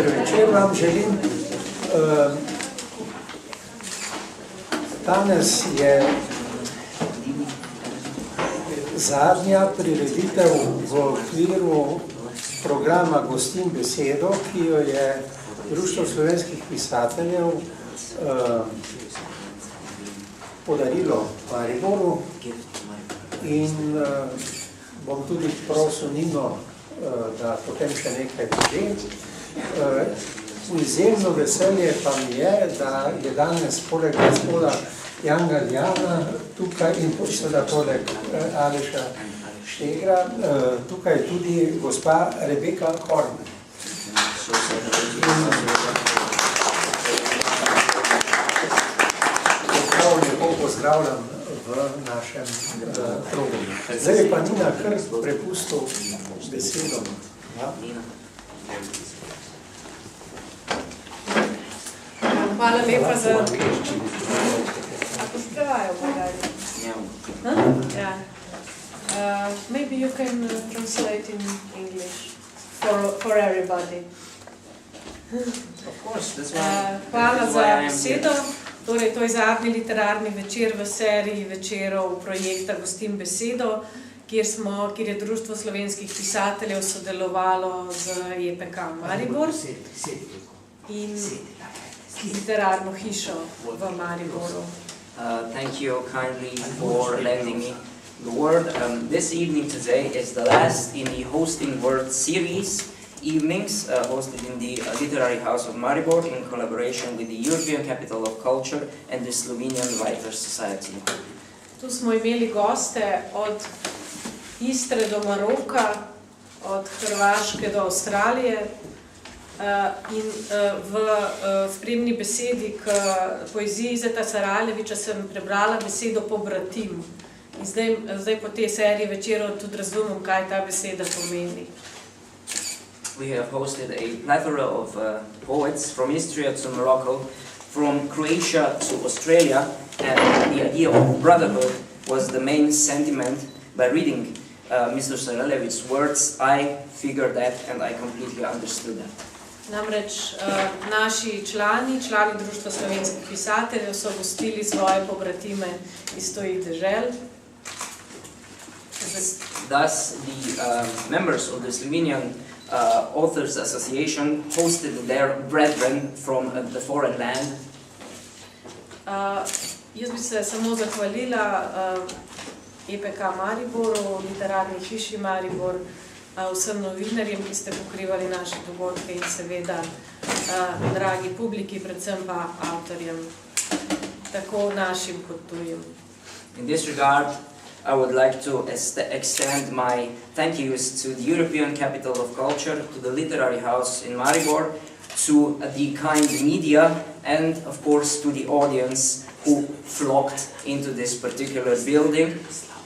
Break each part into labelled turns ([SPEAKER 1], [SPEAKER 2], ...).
[SPEAKER 1] večer vam želim. Danes je zadnja prireditev v okviru programa Gostim besedo, ki jo je Društvo slovenskih pisateljev podarilo Mariboru, in bom tudi prosil Nino, da potem še nekaj povem. Izjemno veselje pa mi je, da je danes poleg gospoda Yanga Liana tukaj in seveda poleg Aleša Štegra tukaj tudi gospa Rebeka Horn. Lepo pozdravljam v našem programu. Zdaj je pa Nina kar prepustil besedo.
[SPEAKER 2] Hvala lepa za... Ako sprevajo pogajali? Maybe you can translate in English for everybody. Hvala za besedo. Torej, to je zadnji literarni večer v seriji večerov projekta Gostim besedo, kjer je Društvo slovenskih pisateljev sodelovalo z EPK Maribor in literarno hišo v Mariboru.
[SPEAKER 3] Thank you kindly for lending me the word. This evening today is the last in the Hosting Word series evenings hosted in the Literary House of Maribor in collaboration with the European Capital of Culture and the Slovenian Writers Society.
[SPEAKER 2] Tu smo imeli goste od Istre do Maroka, od Hrvaške do Avstralije, in v spremni besedi k poeziji Izeta Sarajleviča sem prebrala besedo pobratim. In zdaj po tej seriji večerov tudi razumem, kaj ta beseda pomeni.
[SPEAKER 3] We have hosted a plethora of poets from Istria to Morocco, from Croatia to Australia, and the idea of brotherhood was the main sentiment. By reading Mr. Sarajlevich's words, I figured that and I completely understood that.
[SPEAKER 2] Namreč naši člani Društva slovenskih pisateljev so gostili svoje pobratime iz tujih dežel.
[SPEAKER 3] Thus, the members of the Slovenian Authors Association hosted their brethren from the foreign land.
[SPEAKER 2] Jaz bi se samo zahvalila EPK Mariboru, literarni hiši Maribor, vsem novinarjem, ki ste pokrivali naše dogodke, in seveda dragi publiki, predvsem pa avtorjem, tako našim kot tujim.
[SPEAKER 3] In this regard, I would like to extend my thank yous to the European Capital of Culture, to the Literary House in Maribor, to the kind media, and of course to the audience who flocked into this particular building.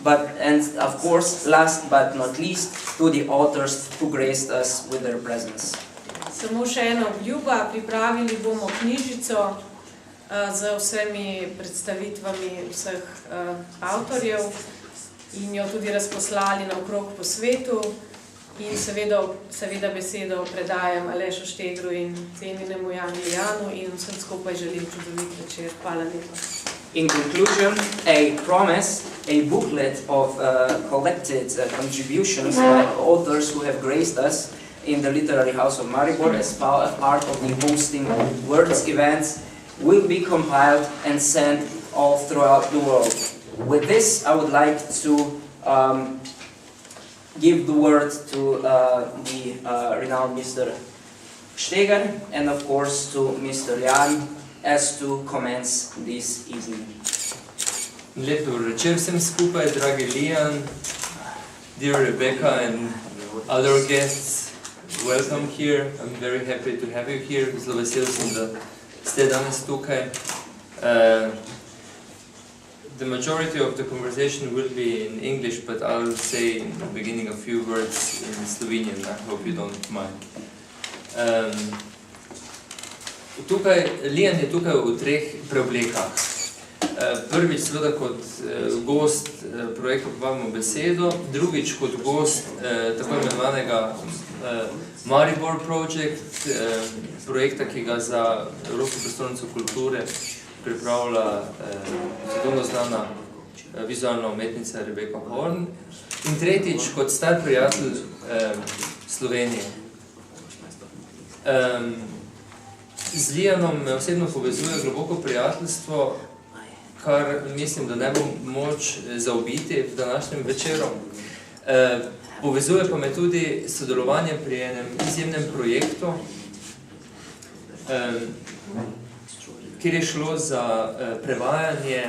[SPEAKER 3] And of course, last but not least, to the authors who graced us with their presence.
[SPEAKER 2] Samo še ena obljuba, pripravili bomo knjižico z vsemi predstavitvami vseh avtorjev in jo tudi razposlali naokrog po svetu, in seveda besedo predajam Alešu Štegru in cenjenemu Yangu Lianu, in vsem skupaj želim čudovit večer. Hvala lepa.
[SPEAKER 3] In conclusion, a promise, a booklet of collected contributions by authors who have graced us in the Literary House of Maribor as part of the Hosting Words events will be compiled and sent all throughout the world. With this, I would like to give the word to the renowned Mr. Šteger and of course to Mr. Lian as to commence this evening.
[SPEAKER 4] Lep dober večer vsem skupaj, dragi Lian, dear Rebecca and other guests, welcome here. I'm very happy to have you here. Zelo vesel sem, da ste danes tukaj. The majority of the conversation will be in English, but I'll say in the beginning a few words in Slovenian. I hope you don't mind. Lian je tukaj v treh preoblekah. Prvič seveda kot gost projekta Gostim besedo, drugič kot gost tako imenovanega Mariboru projekt, projekta, ki ga za Evropsko prestolnico kulture pripravlja svetovno znana vizualna umetnica Rebeka Horn. In tretjič kot star prijatelj Slovenije. Z Lianom me osebno povezuje globoko prijateljstvo, kar mislim, da ne bo moč zaobiti v današnjem večeru. Povezuje pa me tudi sodelovanje pri enem izjemnem projektu, kjer je šlo za prevajanje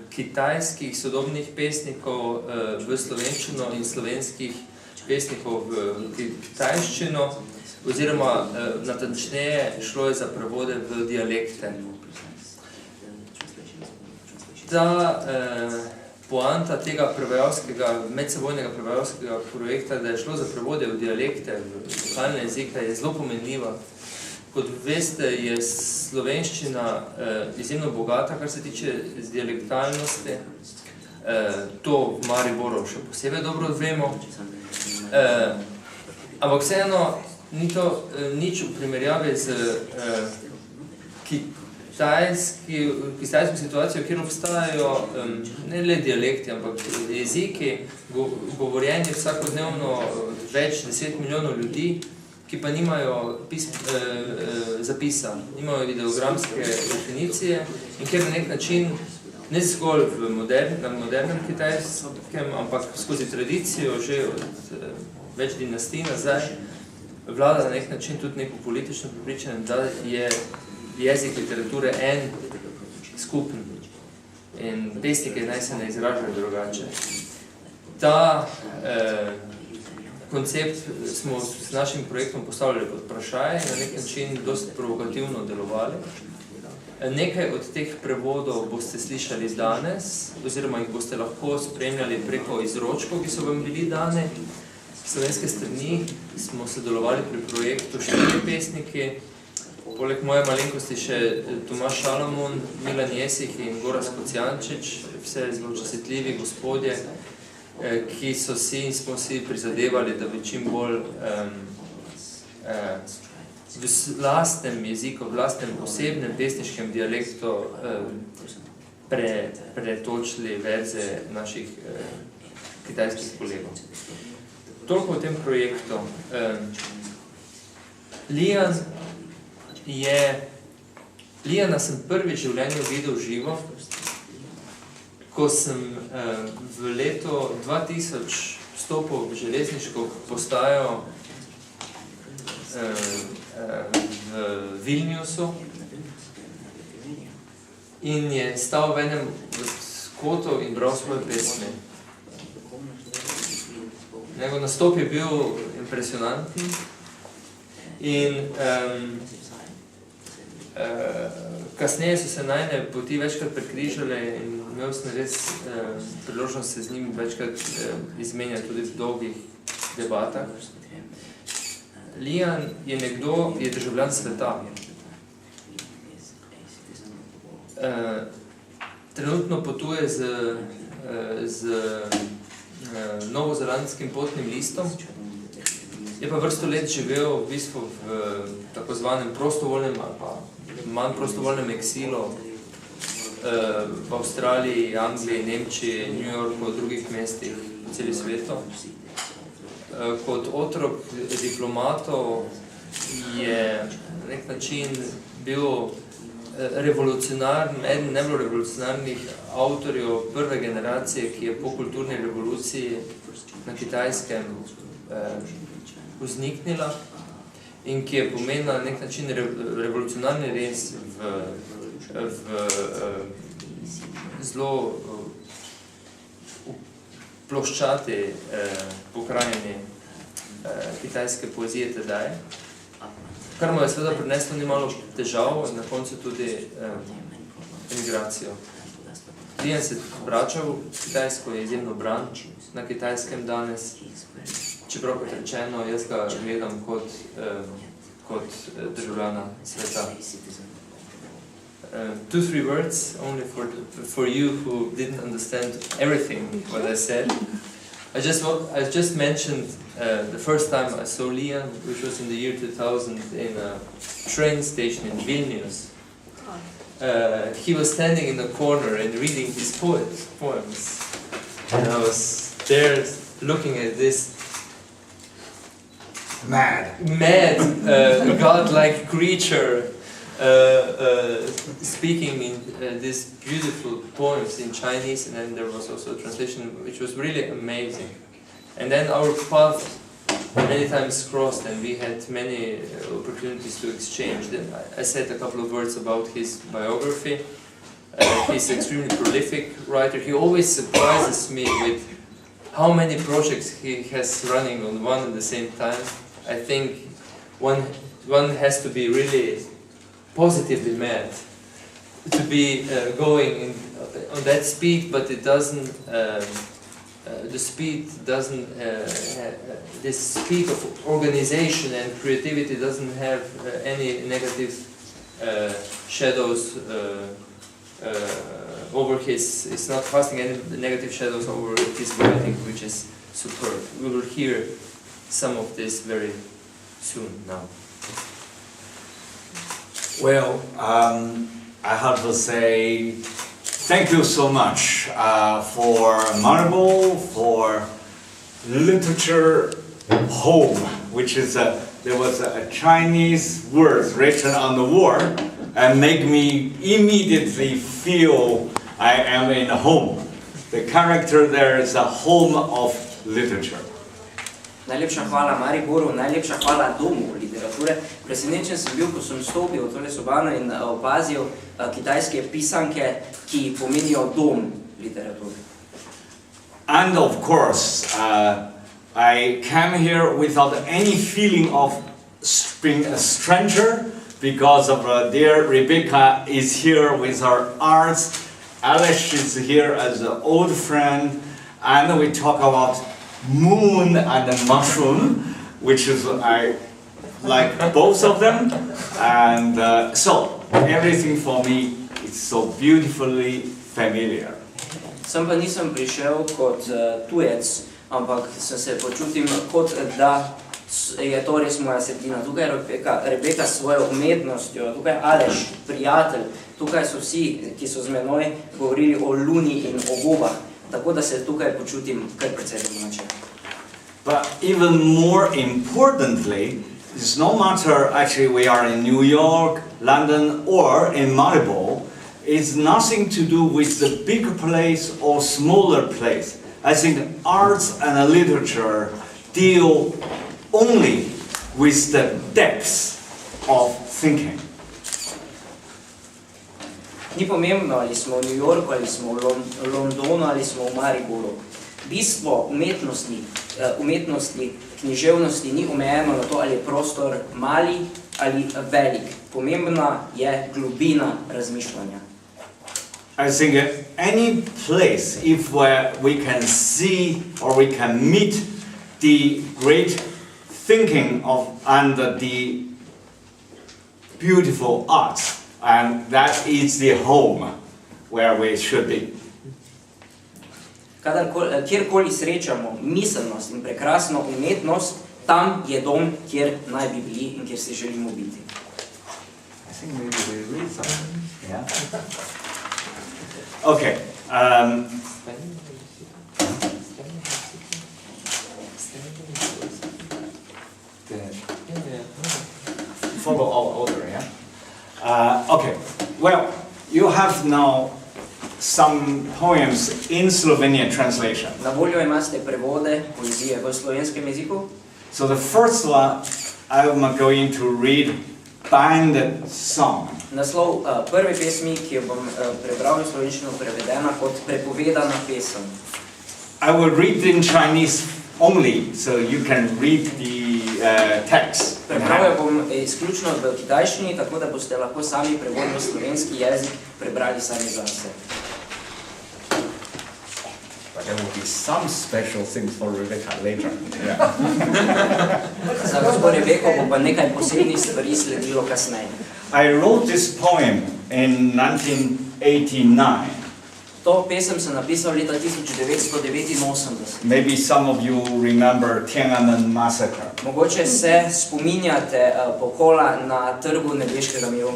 [SPEAKER 4] kitajskih sodobnih pesnikov v slovenščino in slovenskih pesnikov v kitajščino, oziroma natančneje šlo je za prevode v dialekte. Ta poanta tega prevajalskega, medsebojnega prevajalskega projekta, da je šlo za prevode v dialekte, v lokalne jezike, je zelo pomenljiva. Kot veste, je slovenščina izjemno bogata, kar se tiče dialektalnosti. To v Mariboru še posebej dobro vemo. Ampak vseeno, ni to nič v primerjavi z kitajsko situacijo, kjer obstajajo ne le dialekti, ampak jeziki, govorjenje vsakodnevno več 10 milijonov ljudi, ki pa nimajo zapisa, nimajo ideogramske definicije in kjer na nek način, ne zgolj na modernem kitajskem, ampak skozi tradicijo že od več dinastij nazaj, vlada na nek način tudi neko politično prepričanje, da je jezik literature en skupen in pesnike naj se ne izražajo drugače. Ta koncept smo s našim projektom postavljali pod vprašaj in na nek način dosti provokativno delovali. Nekaj od teh prevodov boste slišali danes, oziroma jih boste lahko spremljali preko izročkov, ki so vam bili dani. Slovenske strani smo sodelovali pri projektu 4 pesniki, poleg moje malenkosti še Tomaž Šalamun, Milan Jesih in Gorazd Kocijančič, vse zelo častitljivi gospodje, ki so si in smo si prizadevali, da bi čim bolj v lastnem jeziku, v lastnem osebnem pesniškem dialektu pretočili verze naših kitajskih kolegov. Toliko o tem projektu. Liana sem prvi v življenju videl živo, ko sem v letu 2000 vstopil v železniško postajo v Vilniusu in je stal v enem kotu in bral svoje pesmi. Njegov nastop je bil impresionanten in kasneje so se najne poti večkrat prekrižale in imel sem res priložnost se z njim večkrat izmenjati tudi v dolgih debatah. Lian je nekdo, je državljan sveta. Trenutno potuje z novozelandskim potnim listom, je pa vrsto let živel v bistvu v tako zvanem prostovoljnem ali pa manj prostovoljnem eksilu v Avstraliji, Angliji, Nemčiji, New Yorku, drugih mestih po celi svetu. Kot otrok diplomatov je na nek način bil eden najbolj revolucionarnih avtorjev prve generacije, ki je po kulturni revoluciji na Kitajskem vzniknila in ki je pomenila na nek način revolucionarni res v zelo ploščati pokrajini kitajske poezije tedaj, kar mu je seveda prineslo ni malo težav in na koncu tudi emigracijo. Lian se vračal v Kitajsko, je izjemno bran na Kitajskem danes, čeprav kot rečeno, jaz ga gledam kot državljana sveta. 2-3 words only for you who didn't understand everything what I said. I just mentioned the first time I saw Lian, which was in the year 2000 in a train station in Vilnius. He was standing in the corner and reading his poems. And I was there looking at this mad godlike creature speaking in these beautiful poems in Chinese, and then there was also a translation which was really amazing. And then our paths many times crossed, and we had many opportunities to exchange. Then I said a couple of words about his biography. He's an extremely prolific writer. He always surprises me with how many projects he has running on one at the same time. I think one has to be really positively mad to be going on that speed, but it doesn't. The speed doesn't. This speed of organization and creativity doesn't have any negative shadows over his. It's not casting any negative shadows over his writing, which is superb. We will hear some of this very soon now.
[SPEAKER 5] Well, I have to say thank you so much for Mariboru, for literature home, which is there was a Chinese word written on the wall and make me immediately feel I am in a home. The character there is a home of literature.
[SPEAKER 3] Najlepša hvala Mariboru, najlepša hvala domu literature. Presenečen sem bil, ko sem stopil v tole sobano in opazil kitajske pisanke, ki pomenijo dom literature.
[SPEAKER 5] And of course, I came here without any feeling of being a stranger, because of dear Rebecca is here with her arts, Aleš is here as an old friend, and we talk about moon and mushroom, which is I like both of them, and so everything for me is so beautifully familiar.
[SPEAKER 3] Sem pa nisem prišel kot tujec, ampak sem se počutim kot da je to res moja sredina. Tukaj je Rebeka s svojo umetnostjo, tukaj je Aleš, prijatelj, tukaj so vsi, ki so z menoj govorili o luni in o gobah. Tako da se tukaj počutim kar precej domače.
[SPEAKER 5] But even more importantly, it's no matter actually we are in New York, London or in Mariboru, it's nothing to do with the big place or smaller place. I think arts and literature deal only with the depths of thinking.
[SPEAKER 3] Ni pomembno, ali smo v New Yorku, ali smo v Londonu, ali smo v Mariboru. Bistvo umetnosti, književnosti ni omejeno na to, ali je prostor mali ali velik. Pomembna je globina razmišljanja.
[SPEAKER 5] I think any place, if we can see or we can meet the great thinking of and the beautiful arts, and that is the home where we should be.
[SPEAKER 3] Kjerkoli srečamo miselnost in prekrasno umetnost, tam je dom, kjer naj bi bili in kjer se želimo biti.
[SPEAKER 5] I think maybe we read something. Yeah. Okay. Follow our order, yeah? Okay. Well, you have now some poems in Slovenian translation.
[SPEAKER 3] Na voljo imate prevode poezije v slovenskem jeziku.
[SPEAKER 5] So the first one, I'm going to read Band Song.
[SPEAKER 3] Naslov prve pesmi, ki jo bom prebral v slovenščino, prevedena kot prepovedana pesem.
[SPEAKER 5] I will read in Chinese only, so you can read the text.
[SPEAKER 3] Prebral jo bom izključno v kitajščini, tako da boste lahko sami prevod v slovenski jezik prebrali sami zase.
[SPEAKER 5] But there will be some special things for Rebecca later. Yeah.
[SPEAKER 3] Za gospod Rebeko bo pa nekaj posebnih stvari sledilo kasneje.
[SPEAKER 5] I wrote this poem in 1989.
[SPEAKER 3] To pesem sem napisal leta 1989.
[SPEAKER 5] Maybe some of you remember Tiananmen massacre.
[SPEAKER 3] Mogoče se spominjate pokola na trgu Nebeškega miru.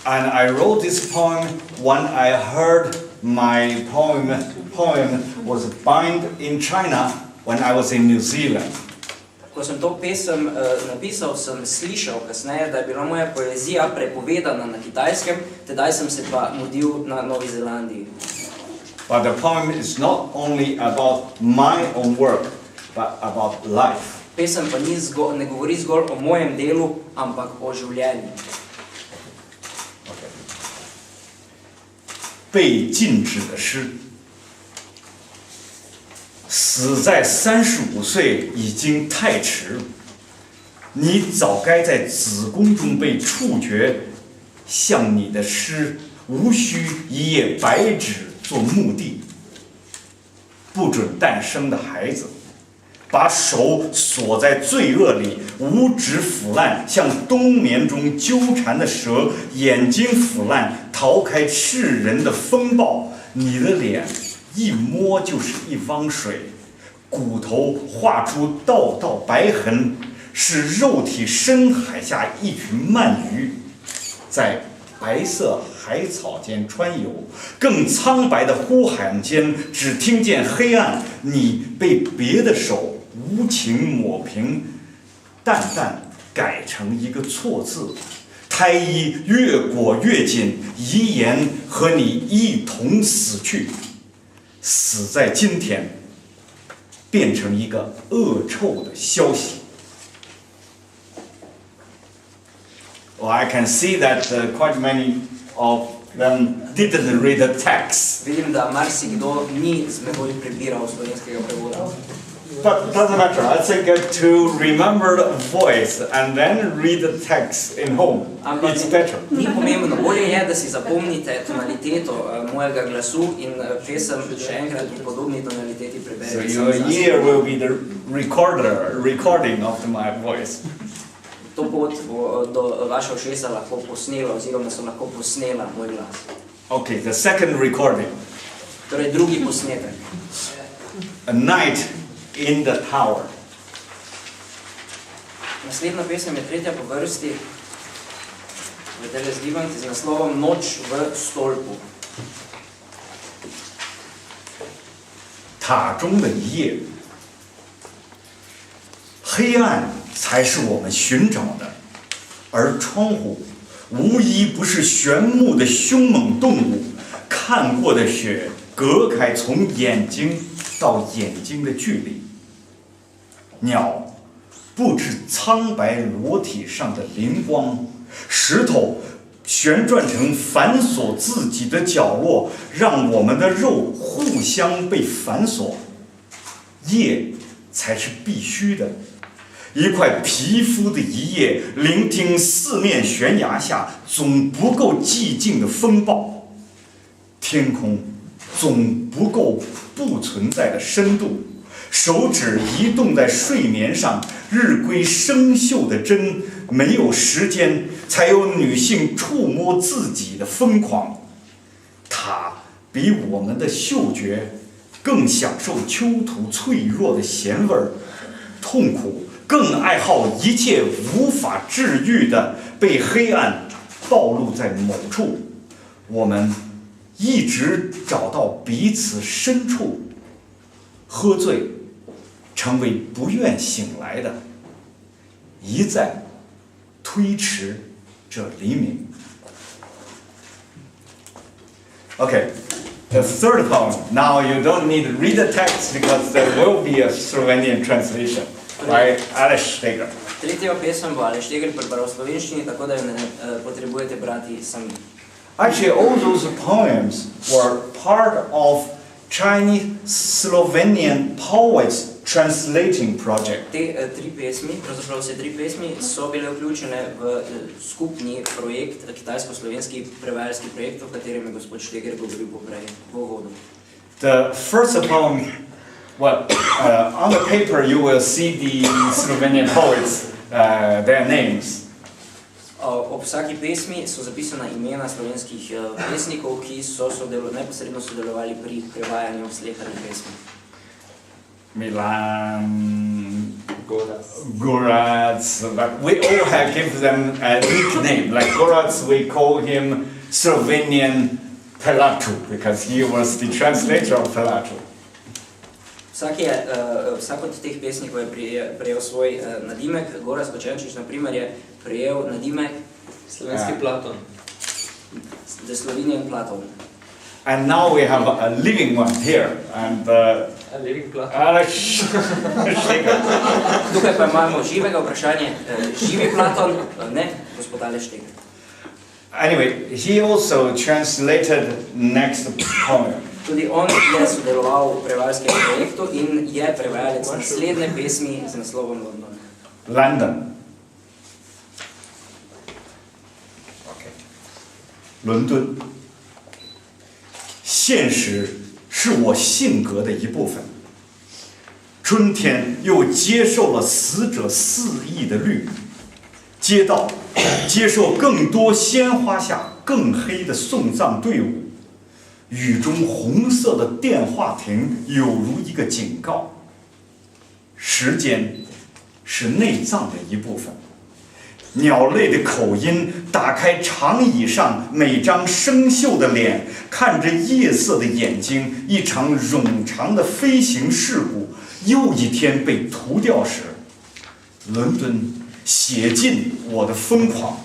[SPEAKER 5] And I wrote this poem when I heard my poem was bound in China when I was in New Zealand.
[SPEAKER 3] Ko sem to pesem napisal, sem slišal kasneje, da je bila moja poezija prepovedana na Kitajskem, tedaj sem se pa mudil na Novi Zelandiji.
[SPEAKER 5] But the poem is not only about my own work, but about life.
[SPEAKER 3] Pesem pa ne govori zgolj o mojem delu, ampak o življenju.
[SPEAKER 5] 被禁止的诗，死在35岁已经太迟，你早该在子宫中被处决，像你的诗无需一页白纸做墓地。不准诞生的孩子，把手锁在罪恶里，五指腐烂，像冬眠中纠缠的蛇，眼睛腐烂，逃开世人的风暴。你的脸一摸就是一汪水，骨头画出道道白痕，是肉体深海下一群鳗鱼，在白色海草间穿游，更苍白的呼喊间，只听见黑暗。你被别的手无情抹平，淡淡改成一个错字，胎衣越裹越紧，遗言和你一同死去，死在今天，变成一个恶臭的消息。Well, I can see that quite many of them didn't read the text.
[SPEAKER 3] Vidim, da marsikdo ni z menoj prebiral slovenskega prevoda.
[SPEAKER 5] But it doesn't matter. I think to remember the voice and then read the text in home, it's better.
[SPEAKER 3] Ni pomembno, bolje je, da si zapomnite tonaliteto mojega glasu in pesem še enkrat v podobni tonaliteti preberete.
[SPEAKER 5] So your ear will be the recording of my voice.
[SPEAKER 3] To pot do vaša ušesa lahko posnela, oziroma so lahko posnela moj glas.
[SPEAKER 5] Okay, the second recording.
[SPEAKER 3] Torej drugi posnetek.
[SPEAKER 5] A night in the tower.
[SPEAKER 3] Naslednja pesem je tretja po vrsti v tele zgibanki z naslovom Noč v stolpu.
[SPEAKER 5] 塔中的一夜，黑暗才是我们寻找的，而窗户无一不是玄木的凶猛动物，看过的雪隔开从眼睛到眼睛的距离。鸟布置苍白裸体上的灵光，石头旋转成反锁自己的角落，让我们的肉互相被反锁。夜才是必须的，一块皮肤的一夜，聆听四面悬崖下总不够寂静的风暴，天空总不够不存在的深度，手指移动在睡眠上，日归生锈的针，没有时间，才有女性触摸自己的疯狂。它比我们的嗅觉更享受丘土脆弱的咸味儿，痛苦更爱好一切无法治愈的被黑暗暴露在某处。我们一直找到彼此深处，喝醉成为不愿醒来的，一再推迟着黎明。Okay, the third poem. Now you don't need to read the text because there will be a Slovenian translation by Aleš Šteger.
[SPEAKER 3] Tretjo pesem bo Aleš Šteger prebral v slovenščini, tako da jo ne potrebujete brati sami.
[SPEAKER 5] Actually, all those poems were part of Chinese-Slovenian poets translating project.
[SPEAKER 3] Te tri pesmi, pravzaprav vse tri pesmi, so bile vključene v skupni projekt, kitajsko-slovenski prevajalski projekt, o katerem je gospod Šteger govoril poprej v uvodu.
[SPEAKER 5] The first poem, well, on the paper you will see the Slovenian poets, their names.
[SPEAKER 3] Ob vsaki pesmi so zapisana imena slovenskih pesnikov, ki so neposredno sodelovali pri prevajanju slehernih pesmi.
[SPEAKER 5] Milan, Gorac, but we all have given them a nickname. Like Gorac, we call him Slovenian Pelatu, because he was the translator of Pelatu.
[SPEAKER 3] Vsak od teh pesnikov je prejel svoj nadimek. Gorazd Kočenčič, na primer, je prejel nadimek
[SPEAKER 4] Slovenski Platon.
[SPEAKER 3] The Slovenian Platon.
[SPEAKER 5] And now we have a living one here, and
[SPEAKER 4] A living Platon.
[SPEAKER 5] Aleš Šteger.
[SPEAKER 3] Tukaj pa imamo živega vprašanje, živi Platon, ne, gospod Aleš Šteger.
[SPEAKER 5] Anyway, he also translated next poem.
[SPEAKER 3] Tudi on je sodeloval v prevajalskem projektu in je prevajalec naslednje pesmi z naslovom London.
[SPEAKER 5] London. Okay. 伦敦。现实是我性格的一部分。春天又接受了死者肆意的绿，街道接受更多鲜花下更黑的送葬队伍。雨中红色的电话亭有如一个警告。时间是内脏的一部分。鸟类的口音打开长椅上每张生锈的脸，看着夜色的眼睛，一场冗长的飞行事故又一天被涂掉时，伦敦写尽我的疯狂，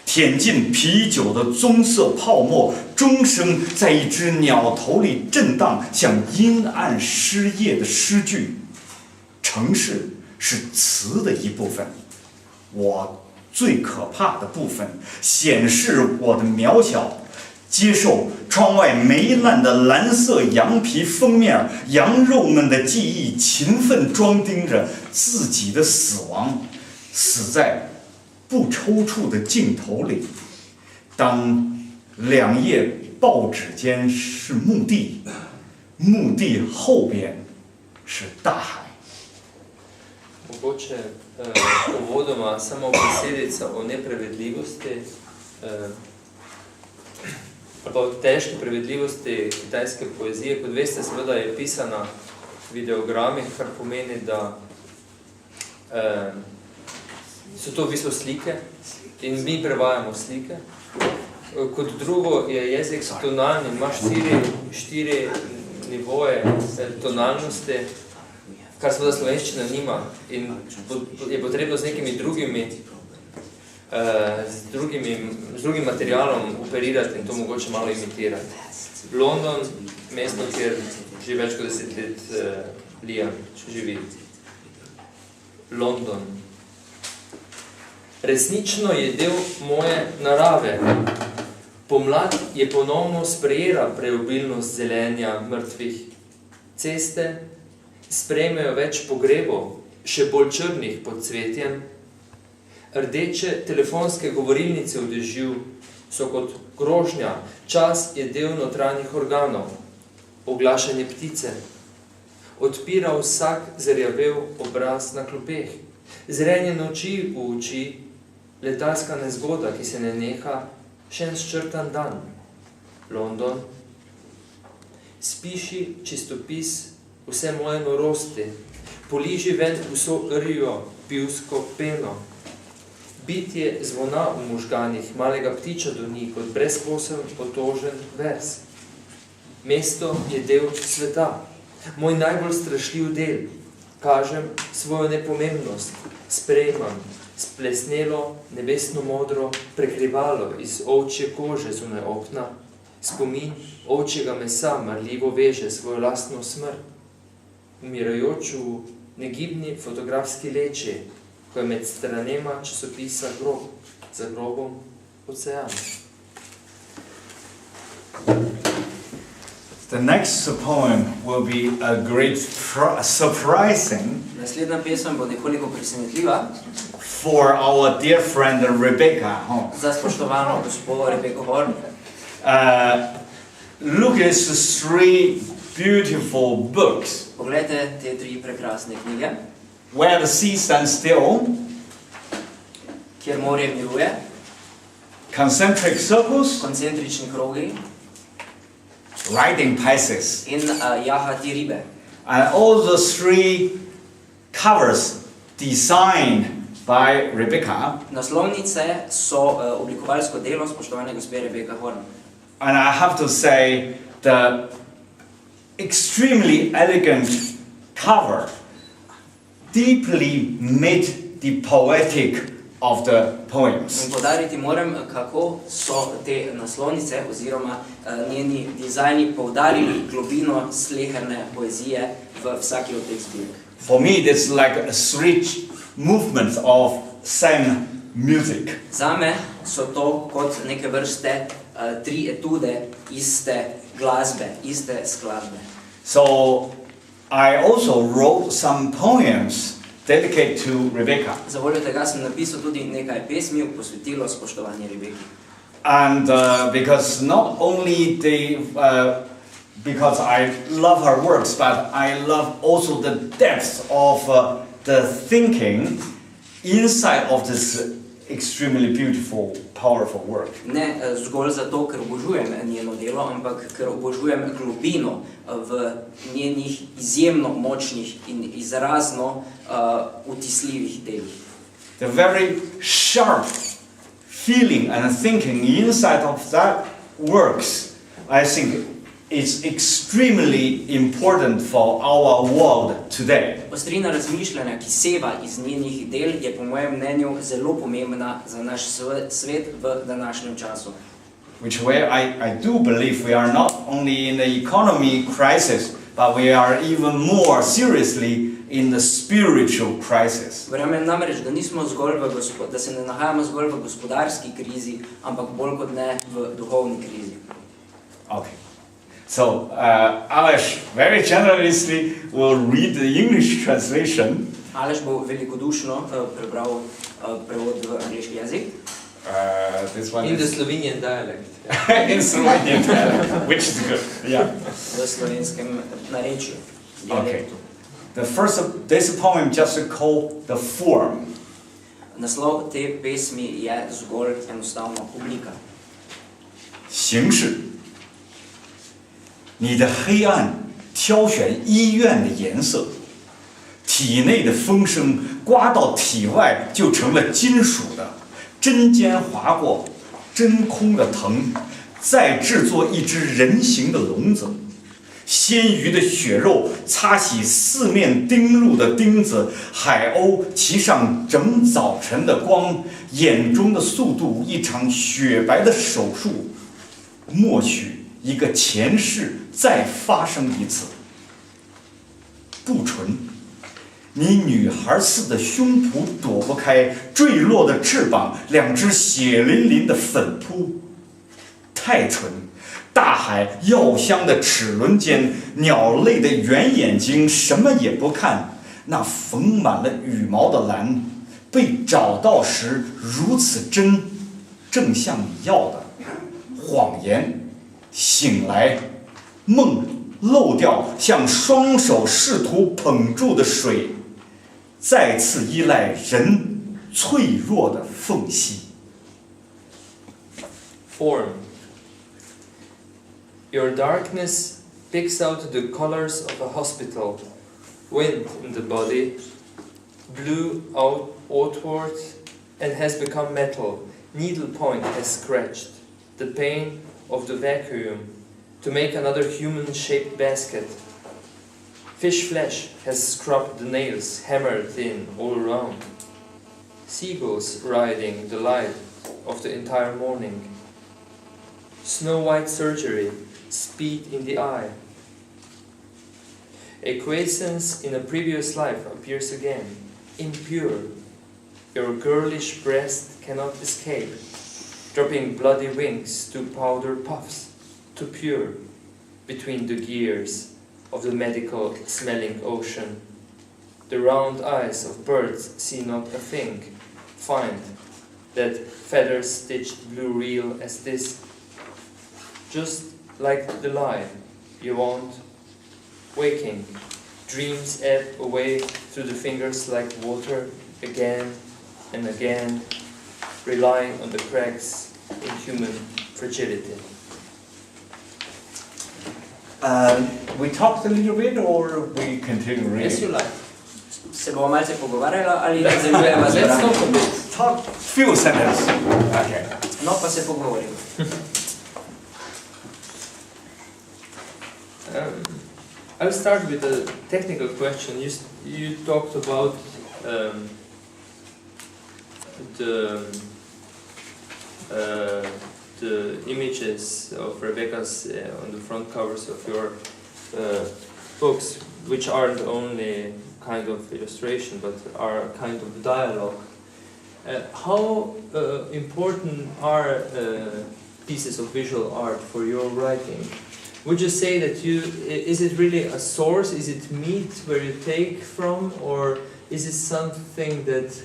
[SPEAKER 5] 舔尽啤酒的棕色泡沫，钟声在一只鸟头里震荡，像阴暗失业的诗句。城市是词的一部分。我最可怕的部分显示我的渺小，接受窗外霉烂的蓝色羊皮封面，羊肉们的记忆勤奋装订着自己的死亡，死在不抽搐的镜头里。当两页报纸间是墓地，墓地后边是大海。
[SPEAKER 4] Mogoče uvodoma samo besedica o neprevedljivosti ali pa o težki prevedljivosti kitajske poezije. Kot veste, seveda je pisana v videogramih, kar pomeni, da so to v bistvu slike in mi prevajamo slike. Kot drugo je jezik tonalni, ima štiri nivoje tonalnosti, kar seveda slovenščina nima in je potrebno z nekimi z drugim materialom operirati in to mogoče malo imitirati. London, mesto, kjer že več kot 10 let Lian živi. London. Resnično je del moje narave. Pomlad je ponovno sprejela preobilnost zelenja mrtvih. Ceste sprejmejo več pogrebov, še bolj črnih pod cvetjem. Rdeče telefonske govorilnice v dežju so kot grožnja, čas je del notranjih organov, oglašanje ptice. Odpira vsak zarjavel obraz na klopeh, zrenje noči v oči, letalska nezgoda, ki se ne neha, še en sčrtan dan. London. Spiši čistopis vse moje norosti, poliži ven vso rjo, pivsko peno. Bitje zvona v možganih, malega ptiča do njih, kot brezposeln, potožen vers. Mesto je del sveta, moj najbolj strašljiv del. Kažem svojo nepomembnost, sprejmam splesnelo, nebesno modro prekrivalo iz ovčje kože zunaj okna. Spomin ovčjega mesa marljivo veže svojo lastno smrt. Umirajoč v negibni fotografski leči, ko je med stranema časopisa grob, za grobom ocean.
[SPEAKER 5] The next poem will be a great surprising
[SPEAKER 3] Naslednja pesem bo nekoliko presenetljiva
[SPEAKER 5] for our dear friend Rebecca.
[SPEAKER 3] za spoštovano gospo Rebeko Horn.
[SPEAKER 5] Look at these three beautiful books.
[SPEAKER 3] Poglejte te tri prekrasne knjige,
[SPEAKER 5] Where the sea stands still,
[SPEAKER 3] kjer kjer morje miruje,
[SPEAKER 5] concentric circles,
[SPEAKER 3] koncentrični krogi
[SPEAKER 5] riding passes.
[SPEAKER 3] in jahati ribe.
[SPEAKER 5] And all the three covers designed by Rebecca.
[SPEAKER 3] Naslovnice so oblikovalsko delo spoštovane gospe Rebecca Horn.
[SPEAKER 5] And I have to say, the extremely elegant cover deeply made the poetic of the poems.
[SPEAKER 3] In poudariti moram, kako so te naslovnice oziroma njeni dizajni poudarili globino sleherne poezije v vsaki od teh zbirk.
[SPEAKER 5] For me, it's like a three movements of same music.
[SPEAKER 3] Zame so to kot neke vrste tri etude iste glasbe, iste skladbe.
[SPEAKER 5] So I also wrote some poems dedicated to Rebecca.
[SPEAKER 3] Za voljo tega sem napisal tudi nekaj pesmi posvetilo spoštovani Rebeki.
[SPEAKER 5] And because not only because I love her works, but I love also the depth of the thinking inside of this extremely beautiful, powerful work.
[SPEAKER 3] Ne zgolj zato, ker obožujem njeno delo, ampak ker obožujem globino v njenih izjemno močnih in izrazno vtisljivih delih.
[SPEAKER 5] The very sharp feeling and thinking inside of that works, I think, is extremely important for our world today.
[SPEAKER 3] Ostrina razmišljanja, ki seva iz njenih del, je po mojem mnenju zelo pomembna za naš svet v današnjem času.
[SPEAKER 5] Which way I do believe we are not only in the economy crisis, but we are even more seriously in the spiritual crisis.
[SPEAKER 3] Verjamem namreč, da nismo zgolj da se ne nahajamo zgolj v gospodarski krizi, ampak bolj kot ne v duhovni krizi.
[SPEAKER 5] Okay. So, Aleš very generously will read the English translation.
[SPEAKER 3] Aleš bo velikodušno prebral prevod v angleški jezik.
[SPEAKER 5] This one
[SPEAKER 4] In the
[SPEAKER 5] is
[SPEAKER 4] Slovenian dialect.
[SPEAKER 5] in Slovenian dialect, which is good. Yeah.
[SPEAKER 3] V slovenskem narečju.
[SPEAKER 5] Okay. This poem just called the form.
[SPEAKER 3] Naslov te pesmi je zgolj enostavno oblika.
[SPEAKER 5] 形式，你的黑暗挑选医院的颜色，体内的风声刮到体外就成了金属的，针尖划过，真空的疼，再制作一只人形的笼子。鲜鱼的血肉擦洗四面钉入的钉子，海鸥骑上整早晨的光，眼中的速度，一场雪白的手术，默许一个前世再发生一次。不纯，你女孩似的胸脯躲不开坠落的翅膀，两只血淋淋的粉扑。太纯，大海药香的齿轮间，鸟类的圆眼睛什么也不看，那缝满了羽毛的蓝，被找到时如此真，正像你要的。谎言，醒来，梦漏掉，像双手试图捧住的水，再次依赖人脆弱的缝隙。
[SPEAKER 4] Form. Your darkness picks out the colors of a hospital, wind in the body, blew outward and has become metal, needle point has scratched, the pain of the vacuum, to make another human-shaped basket. Fish flesh has scrubbed the nails, hammered in all around. Seagulls riding the light of the entire morning. Snow-white surgery, speed in the eye. A quiescence in a previous life appears again, impure. Your girlish breast cannot escape, dropping bloody wings to powder puffs, too pure, between the gears of the medical smelling ocean. The round eyes of birds see not a thing, find that feather-stitched blue reel as this, just like the lie you want. Waking, dreams ebb away through the fingers like water, again and again, relying on the cracks in human fragility.
[SPEAKER 5] We talked a little bit, or we continue reading?
[SPEAKER 4] As you like.
[SPEAKER 3] Se bomo malce pogovarjala ali nadaljujemo z
[SPEAKER 4] Let's
[SPEAKER 3] branjem?
[SPEAKER 4] talk a bit.
[SPEAKER 5] Talk few sentences. Okay.
[SPEAKER 3] No, pa se pogovorimo.
[SPEAKER 4] I'll start with a technical question. You talked about the images of Rebecca's on the front covers of your books, which aren't only kind of illustration, but are kind of dialogue. How important are pieces of visual art for your writing? Would you say that is it really a source? Is it meat where you take from, or is it something that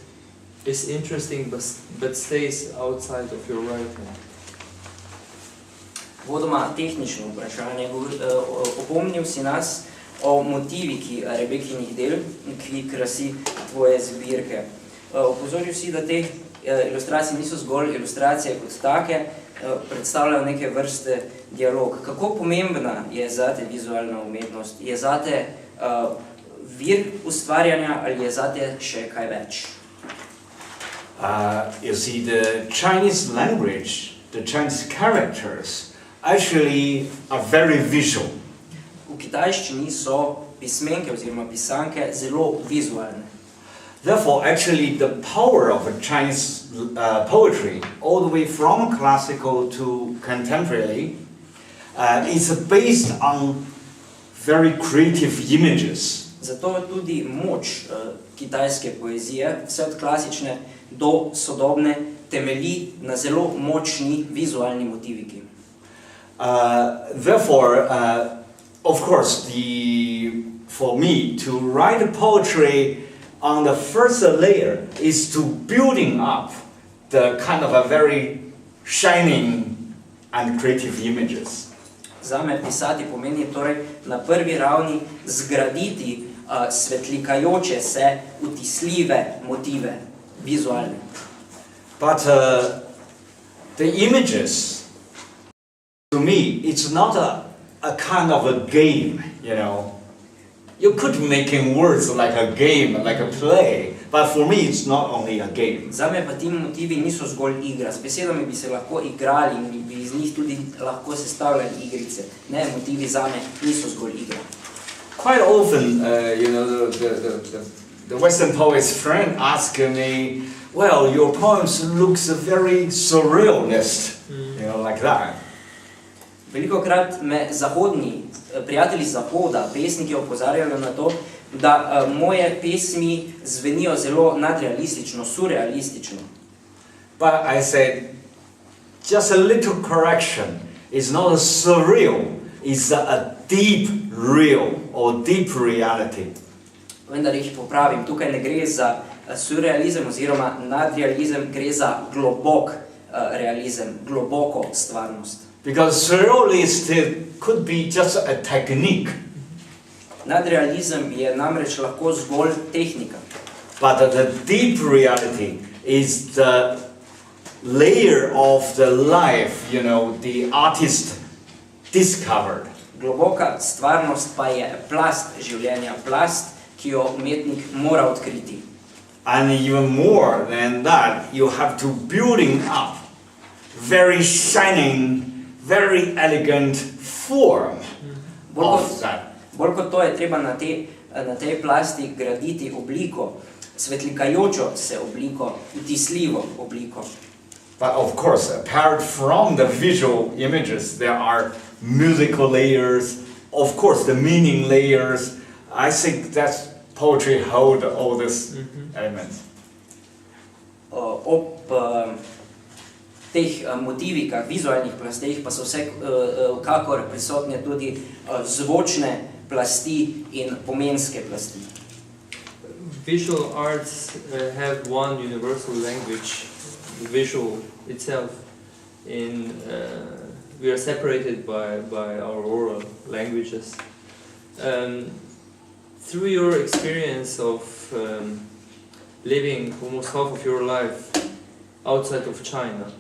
[SPEAKER 4] is interesting but stays outside of your writing?
[SPEAKER 3] Vodoma tehnično vprašanje. Opomnil si nas o motiviki Rebekinih del, ki krasi tvoje zbirke. Opozoril si, da te ilustracije niso zgolj ilustracije kot take, predstavljajo neke vrste dialog. Kako pomembna je zate vizualna umetnost? Je zate vir ustvarjanja ali je zate še kaj več?
[SPEAKER 5] You see, the Chinese language, the Chinese characters, actually are very visual.
[SPEAKER 3] V kitajščini so pismenke oziroma pisanke zelo vizualne.
[SPEAKER 5] Therefore, actually, the power of Chinese poetry, all the way from classical to contemporary, is based on very creative images.
[SPEAKER 3] Zato tudi moč kitajske poezije, vse od klasične do sodobne, temelji na zelo močni vizualni motiviki.
[SPEAKER 5] Therefore, of course, for me to write poetry on the first layer is to building up the kind of a very shining and creative images.
[SPEAKER 3] Zame pisati pomeni torej na prvi ravni zgraditi svetlikajoče se, vtisljive motive, vizualne.
[SPEAKER 5] But the images, to me, it's not a kind of a game, you know. You could make in words like a game, like a play, but for me it's not only a game.
[SPEAKER 3] Zame pa ti motivi niso zgolj igra. S besedami bi se lahko igrali in bi iz njih tudi lahko sestavljali igrice. Ne, motivi zame niso zgolj igra.
[SPEAKER 5] Quite often, you know, the Western poet's friend asked me, well, your poems looks very surrealist, you know, like that.
[SPEAKER 3] Velikokrat me zahodni, prijatelji z zahoda, pesniki opozarjajo na to, da moje pesmi zvenijo zelo nadrealistično, surrealistično.
[SPEAKER 5] But I said, just a little correction. It's not a surreal, it's a deep real or deep reality.
[SPEAKER 3] Vendar jih popravim, tukaj ne gre za surrealizem oziroma nadrealizem, gre za globok realizem, globoko stvarnost.
[SPEAKER 5] Because surrealist could be just a technique.
[SPEAKER 3] Nadrealizem je namreč lahko zgolj tehnika.
[SPEAKER 5] But the deep reality is the layer of the life, you know, the artist discovered.
[SPEAKER 3] Globoka stvarnost pa je plast življenja, plast, ki jo umetnik mora odkriti.
[SPEAKER 5] And even more than that, you have to building up very shining, very elegant form of that.
[SPEAKER 3] Bolj kot to je treba na tej plasti graditi obliko, svetlikajočo se obliko, vtisljivo obliko.
[SPEAKER 5] But of course, apart from the visual images, there are musical layers, of course the meaning layers. I think that poetry hold all these elements.
[SPEAKER 3] Ob teh motivikah, vizualnih plasteh pa so kakor prisotne tudi zvočne plasti in pomenske plasti.
[SPEAKER 4] Visual arts have one universal language, visual itself. We are separated by our oral languages. Through your experience of living almost half of your life outside of China.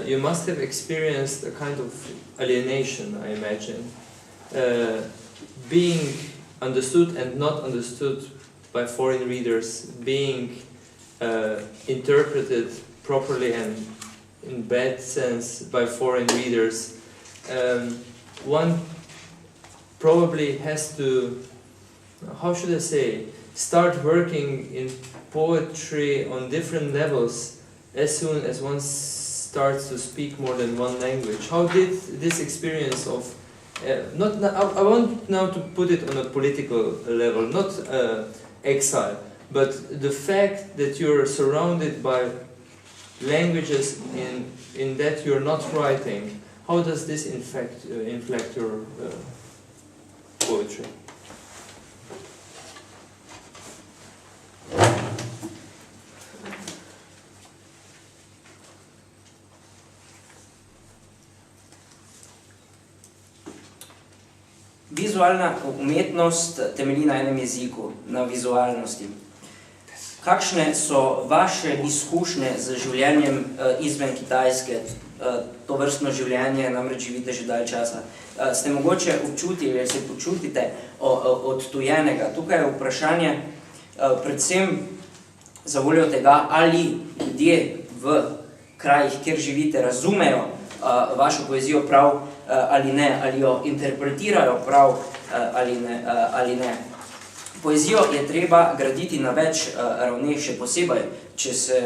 [SPEAKER 4] You must have experienced a kind of alienation, I imagine, being understood and not understood by foreign readers, being interpreted properly and in bad sense by foreign readers. One probably has to, how should I say, start working in poetry on different levels as soon as one starts to speak more than one language. How did this experience of, I want now to put it on a political level, not exile, but the fact that you're surrounded by languages in that you're not writing, how does this inflect your poetry?
[SPEAKER 3] Vizualna umetnost temelji na enem jeziku, na vizualnosti. Kakšne so vaše izkušnje z življenjem izven Kitajske? To vrstno življenje, namreč živite že dalj časa. Ste mogoče občutili, ali se počutite odtujenega? Tukaj je vprašanje predvsem za voljo tega, ali ljudje v krajih, kjer živite, razumejo vašo poezijo prav ali ne, ali jo interpretirajo prav ali ne. Poezijo je treba graditi na več ravneh, še posebej, če se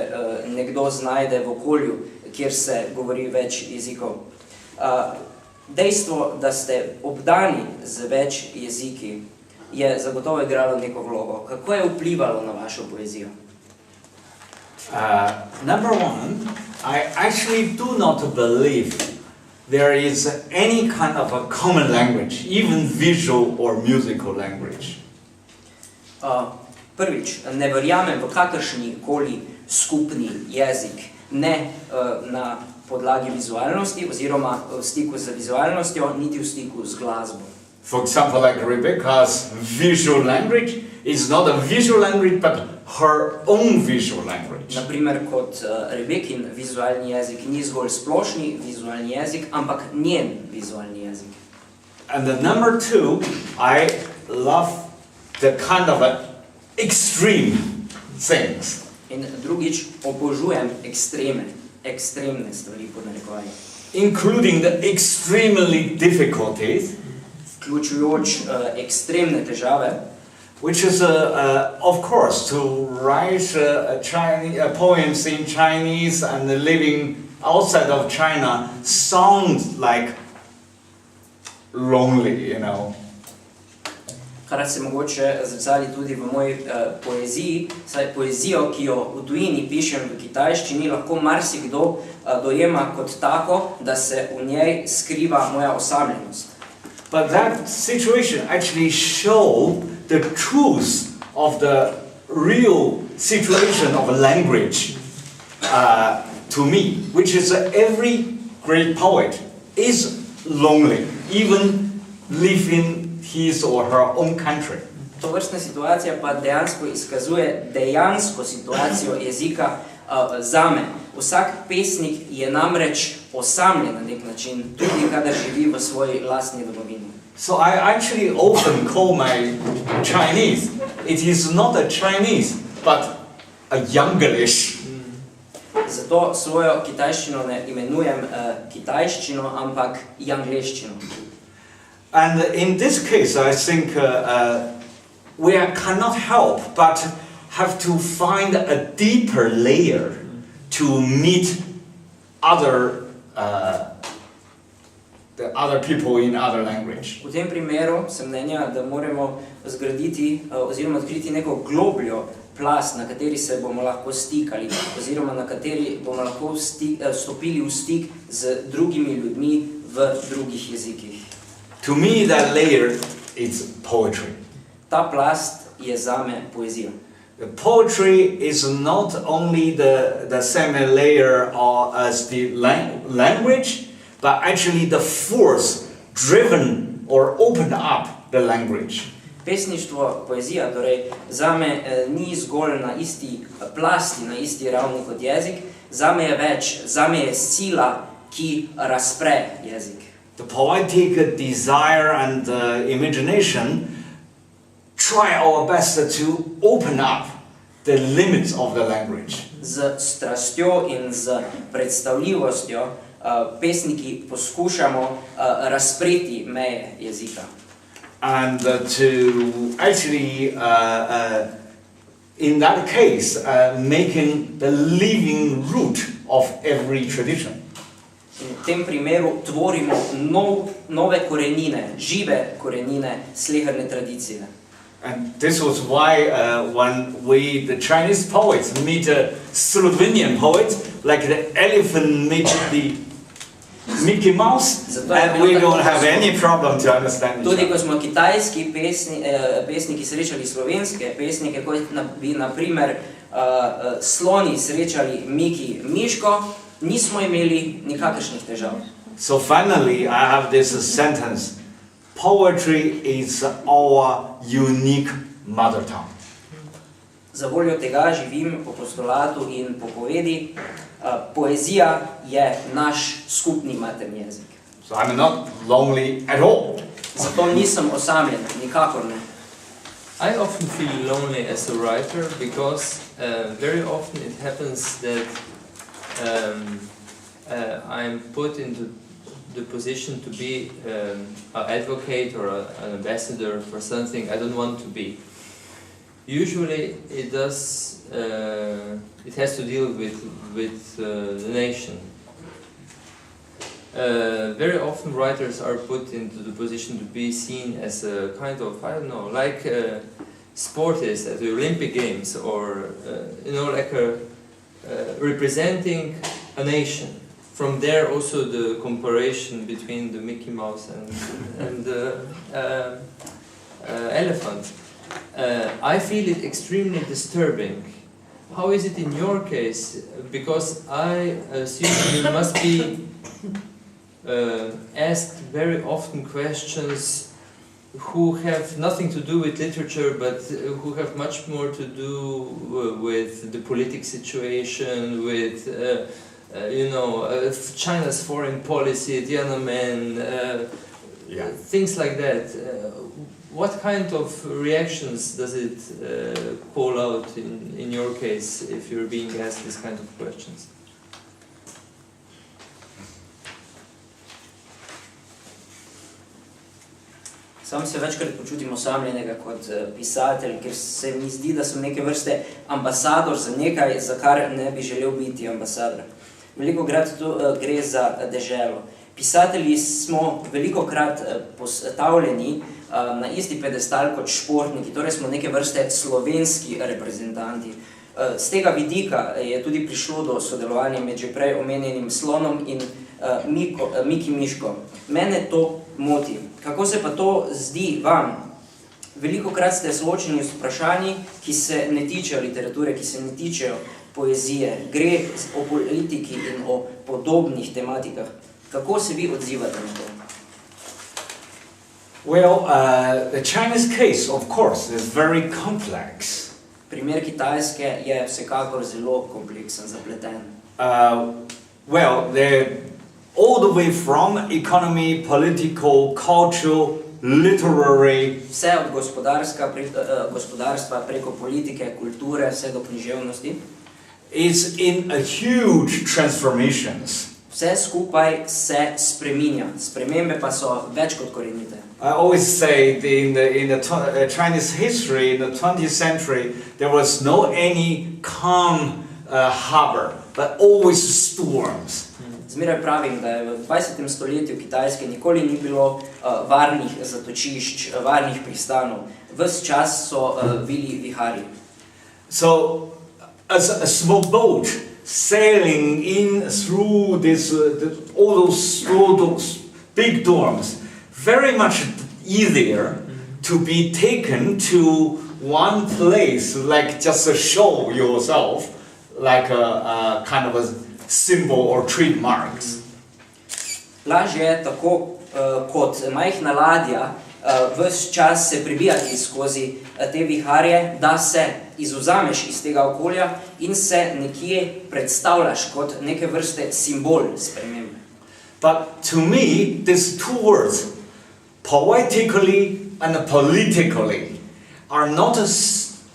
[SPEAKER 3] nekdo znajde v okolju, kjer se govori več jezikov. Dejstvo, da ste obdani z več jeziki, je zagotovo igralo neko vlogo. Kako je vplivalo na vašo poezijo?
[SPEAKER 5] Number one, I actually do not believe there is any kind of a common language, even visual or musical language.
[SPEAKER 3] Prvič, ne verjamem v kakršni koli skupni jezik, ne na podlagi vizualnosti oziroma v stiku z vizualnostjo, niti v stiku z glasbo.
[SPEAKER 5] For example, like Rebecca's visual language is not a visual language, but her own visual language.
[SPEAKER 3] Naprimer, kot Rebekin vizualni jezik ni zgolj splošni vizualni jezik, ampak njen vizualni jezik.
[SPEAKER 5] And the number two, I love the kind of extreme things.
[SPEAKER 3] In drugič, obožujem ekstremne stvari pod narekovaji.
[SPEAKER 5] Including the extremely difficulties,
[SPEAKER 3] vključujoč ekstremne težave,
[SPEAKER 5] which is, of course, to write poems in Chinese and living outside of China sounds like lonely, you know.
[SPEAKER 3] Kar se mogoče zrcali tudi v moji poeziji, saj poezijo, ki jo v tujini pišem v kitajščini, lahko marsikdo dojema kot tako, da se v njej skriva moja osamljenost.
[SPEAKER 5] But that situation actually shows the truth of the real situation of a language to me, which is every great poet is lonely, even live in his or her own country.
[SPEAKER 3] To vrstna situacija pa dejansko izkazuje dejansko situacijo jezika zame. Vsak pesnik je namreč osamljen na nek način, tudi kadar živi v svoji lastni domovini.
[SPEAKER 5] So I actually often call my Chinese, it is not a Chinese, but a Yanglish.
[SPEAKER 3] Zato svojo kitajščino ne imenujem kitajščino, ampak yangleščino.
[SPEAKER 5] And in this case, I think we cannot help but have to find a deeper layer to meet the other people in other language.
[SPEAKER 3] V tem primeru sem mnenja, da moramo zgraditi oziroma odkriti neko globljo plast, na kateri se bomo lahko stikali oziroma na kateri bomo lahko stopili v stik z drugimi ljudmi v drugih jezikih.
[SPEAKER 5] To me, that layer is poetry.
[SPEAKER 3] Ta plast je zame poezija.
[SPEAKER 5] The poetry is not only the same layer as the language, but actually the force driven or opened up the language.
[SPEAKER 3] Pesništvo, poezija, torej zame ni zgolj na isti plasti, na isti ravni kot jezik, zame je več, zame je sila, ki razpre jezik.
[SPEAKER 5] The poetic desire and imagination try our best to open up the limits of the language.
[SPEAKER 3] Z strastjo in z predstavljivostjo pesniki poskušamo razpreti meje jezika.
[SPEAKER 5] And to actually, in that case, making the living root of every tradition.
[SPEAKER 3] In v tem primeru tvorimo nove korenine, žive korenine sleherne tradicije.
[SPEAKER 5] And this was why when the Chinese poets meet Slovenian poets, like the elephant meets the Mickey Mouse, and we don't have any problem to understand each
[SPEAKER 3] Tudi
[SPEAKER 5] other.
[SPEAKER 3] ko smo kitajski pesniki srečali slovenske pesnike, kot bi na primer sloni srečali Miki Miško, nismo imeli nikakršnih težav.
[SPEAKER 5] So finally, I have this sentence: poetry is our unique mother tongue.
[SPEAKER 3] Za voljo tega živim po postulatu in po povedi, poezija je naš skupni materni jezik.
[SPEAKER 5] So I'm not lonely at all.
[SPEAKER 3] Zato nisem osamljen, nikakor ne.
[SPEAKER 4] I often feel lonely as a writer because very often it happens that I'm put into the position to be an advocate or an ambassador for something I don't want to be. Usually it has to deal with the nation. Very often writers are put into the position to be seen as a kind of, I don't know, like sportists at the Olympic Games, or like representing a nation. From there also the comparison between the Mickey Mouse and the elephant. I feel it extremely disturbing. How is it in your case? Because I assume you must be asked very often questions who have nothing to do with literature, but who have much more to do with the political situation, with China's foreign policy, Tiananmen, things like that. What kind of reactions does it call out in your case if you're being asked this kind of questions?
[SPEAKER 3] Sam se večkrat počutim osamljenega kot pisatelj, ker se mi zdi, da sem neke vrste ambasador za nekaj, za kar ne bi želel biti ambasador. Velikokrat gre za deželo. Pisatelji smo velikokrat postavljeni na isti pedestal kot športniki, torej smo neke vrste slovenski reprezentanti. Z tega vidika je tudi prišlo do sodelovanja med že prej omenjenim slonom in Miki Miško. Mene to moti. Kako se pa to zdi vam? Velikokrat ste soočeni z vprašanji, ki se ne tičejo literature, ki se ne tičejo poezije. Gre o politiki in o podobnih tematikah. Kako se vi odzivate na to?
[SPEAKER 5] Well, the Chinese case, of course, is very complex.
[SPEAKER 3] Primer Kitajske je vsekakor zelo kompleksen, zapleten.
[SPEAKER 5] All the way from economy, political, cultural, literary.
[SPEAKER 3] Vse od gospodarstva preko politike, kulture, vse do književnosti.
[SPEAKER 5] Is in a huge transformations.
[SPEAKER 3] Vse skupaj se spreminja, spremembe pa so več kot korenite.
[SPEAKER 5] I always say in the Chinese history in the 20th century there was no any calm harbor, but always storms.
[SPEAKER 3] Zmeraj pravim, da je v 20. stoletju Kitajske nikoli ni bilo varnih zatočišč, varnih pristanov. Ves čas so bili viharji.
[SPEAKER 5] So, as a small boat sailing in through all those big storms, very much easier to be taken to one place, like just to show yourself, like a kind of a symbol or trademarks.
[SPEAKER 3] Lažje je tako kot majhna ladja ves čas se prebijati skozi te viharje, da se izvzameš iz tega okolja in se nekje predstavljaš kot neke vrste simbol spremembe.
[SPEAKER 5] But to me, these two words, poetically and politically, are not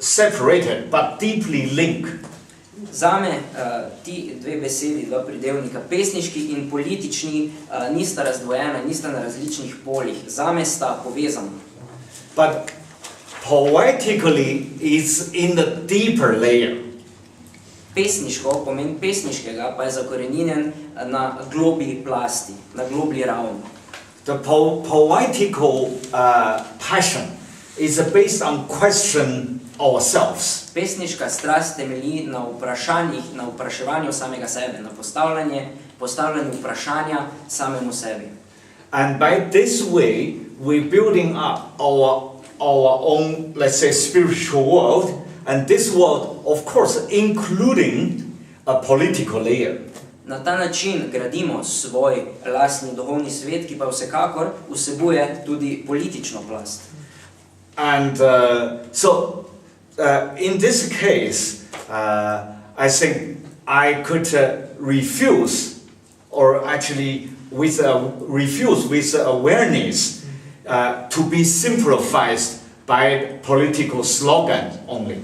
[SPEAKER 5] separated but deeply linked.
[SPEAKER 3] Zame ti dve besedi, dva pridevnika, pesniški in politični, nista razdvojena, nista na različnih poljih. Zame sta povezana.
[SPEAKER 5] But poetically is in the deeper layer.
[SPEAKER 3] Pesniško, pomen pesniškega, pa je zakorenjen na globlji plasti, na globlji ravni.
[SPEAKER 5] The poetical passion is based on question ourselves.
[SPEAKER 3] Pesniška strast temelji na vprašanjih, na vpraševanju samega sebe, na postavljanju vprašanja samemu sebi.
[SPEAKER 5] And by this way, we're building up our own, let's say, spiritual world, and this world, of course, including a political layer.
[SPEAKER 3] Na ta način gradimo svoj lastni duhovni svet, ki pa vsekakor vsebuje tudi politično plast.
[SPEAKER 5] And in this case, I think I could refuse, or actually refuse with awareness to be simplified by political slogans only.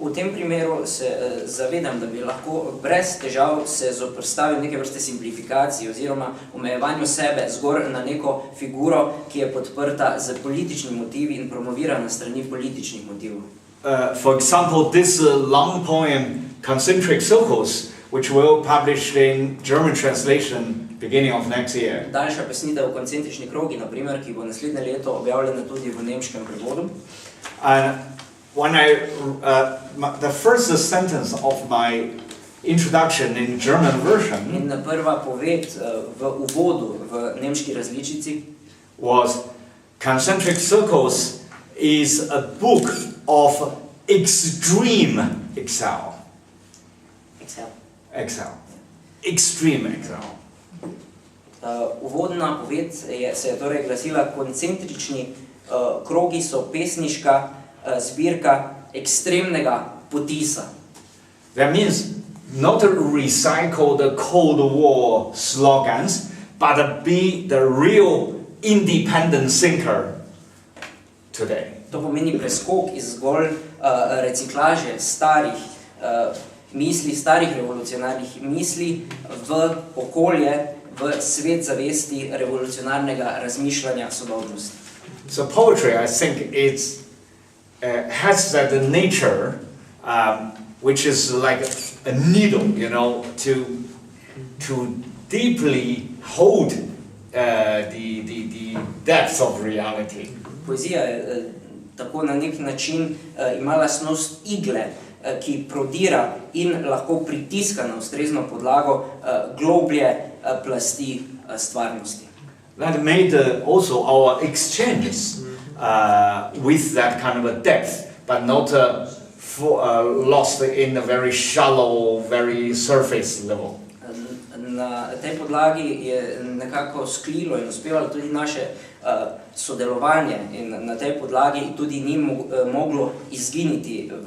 [SPEAKER 3] V tem primeru se zavedam, da bi lahko brez težav se zoprstavil neke vrste simplifikaciji oziroma omejevanju sebe zgolj na neko figuro, ki je podprta z političnimi motivi in promovirana strani političnih motivov.
[SPEAKER 5] For example, this long poem, Concentric Circles, which will be published in German translation beginning of next year.
[SPEAKER 3] Daljša pesnitev Koncentrični krogi, na primer, ki bo naslednje leto objavljena tudi v nemškem prevodu.
[SPEAKER 5] When the first sentence of my introduction in German version
[SPEAKER 3] In prva poved v uvodu v nemški različici
[SPEAKER 5] was Concentric Circles is a book of extreme exile. Extreme exile.
[SPEAKER 3] Uvodna poved se je torej glasila: koncentrični krogi so pesniška zbirka ekstremnega potisa.
[SPEAKER 5] That means not to recycle the Cold War slogans, but to be the real independent thinker today.
[SPEAKER 3] To pomeni preskok iz zgolj reciklaže starih misli, starih revolucionarnih misli v okolje, v svet zavesti revolucionarnega razmišljanja sodobnosti.
[SPEAKER 5] So poetry, I think, has that nature, which is like a needle, you know, to deeply hold the depth of reality.
[SPEAKER 3] Poezija je tako na nek način ima lastnost igle, ki prodira in lahko pritiska na ustrezno podlago globlje plasti stvarnosti.
[SPEAKER 5] That made also our exchanges with that kind of a depth, but not lost in a very shallow, very surface level.
[SPEAKER 3] Na tej podlagi je nekako sklilo in uspevalo tudi naše sodelovanje in na tej podlagi tudi ni moglo izginiti v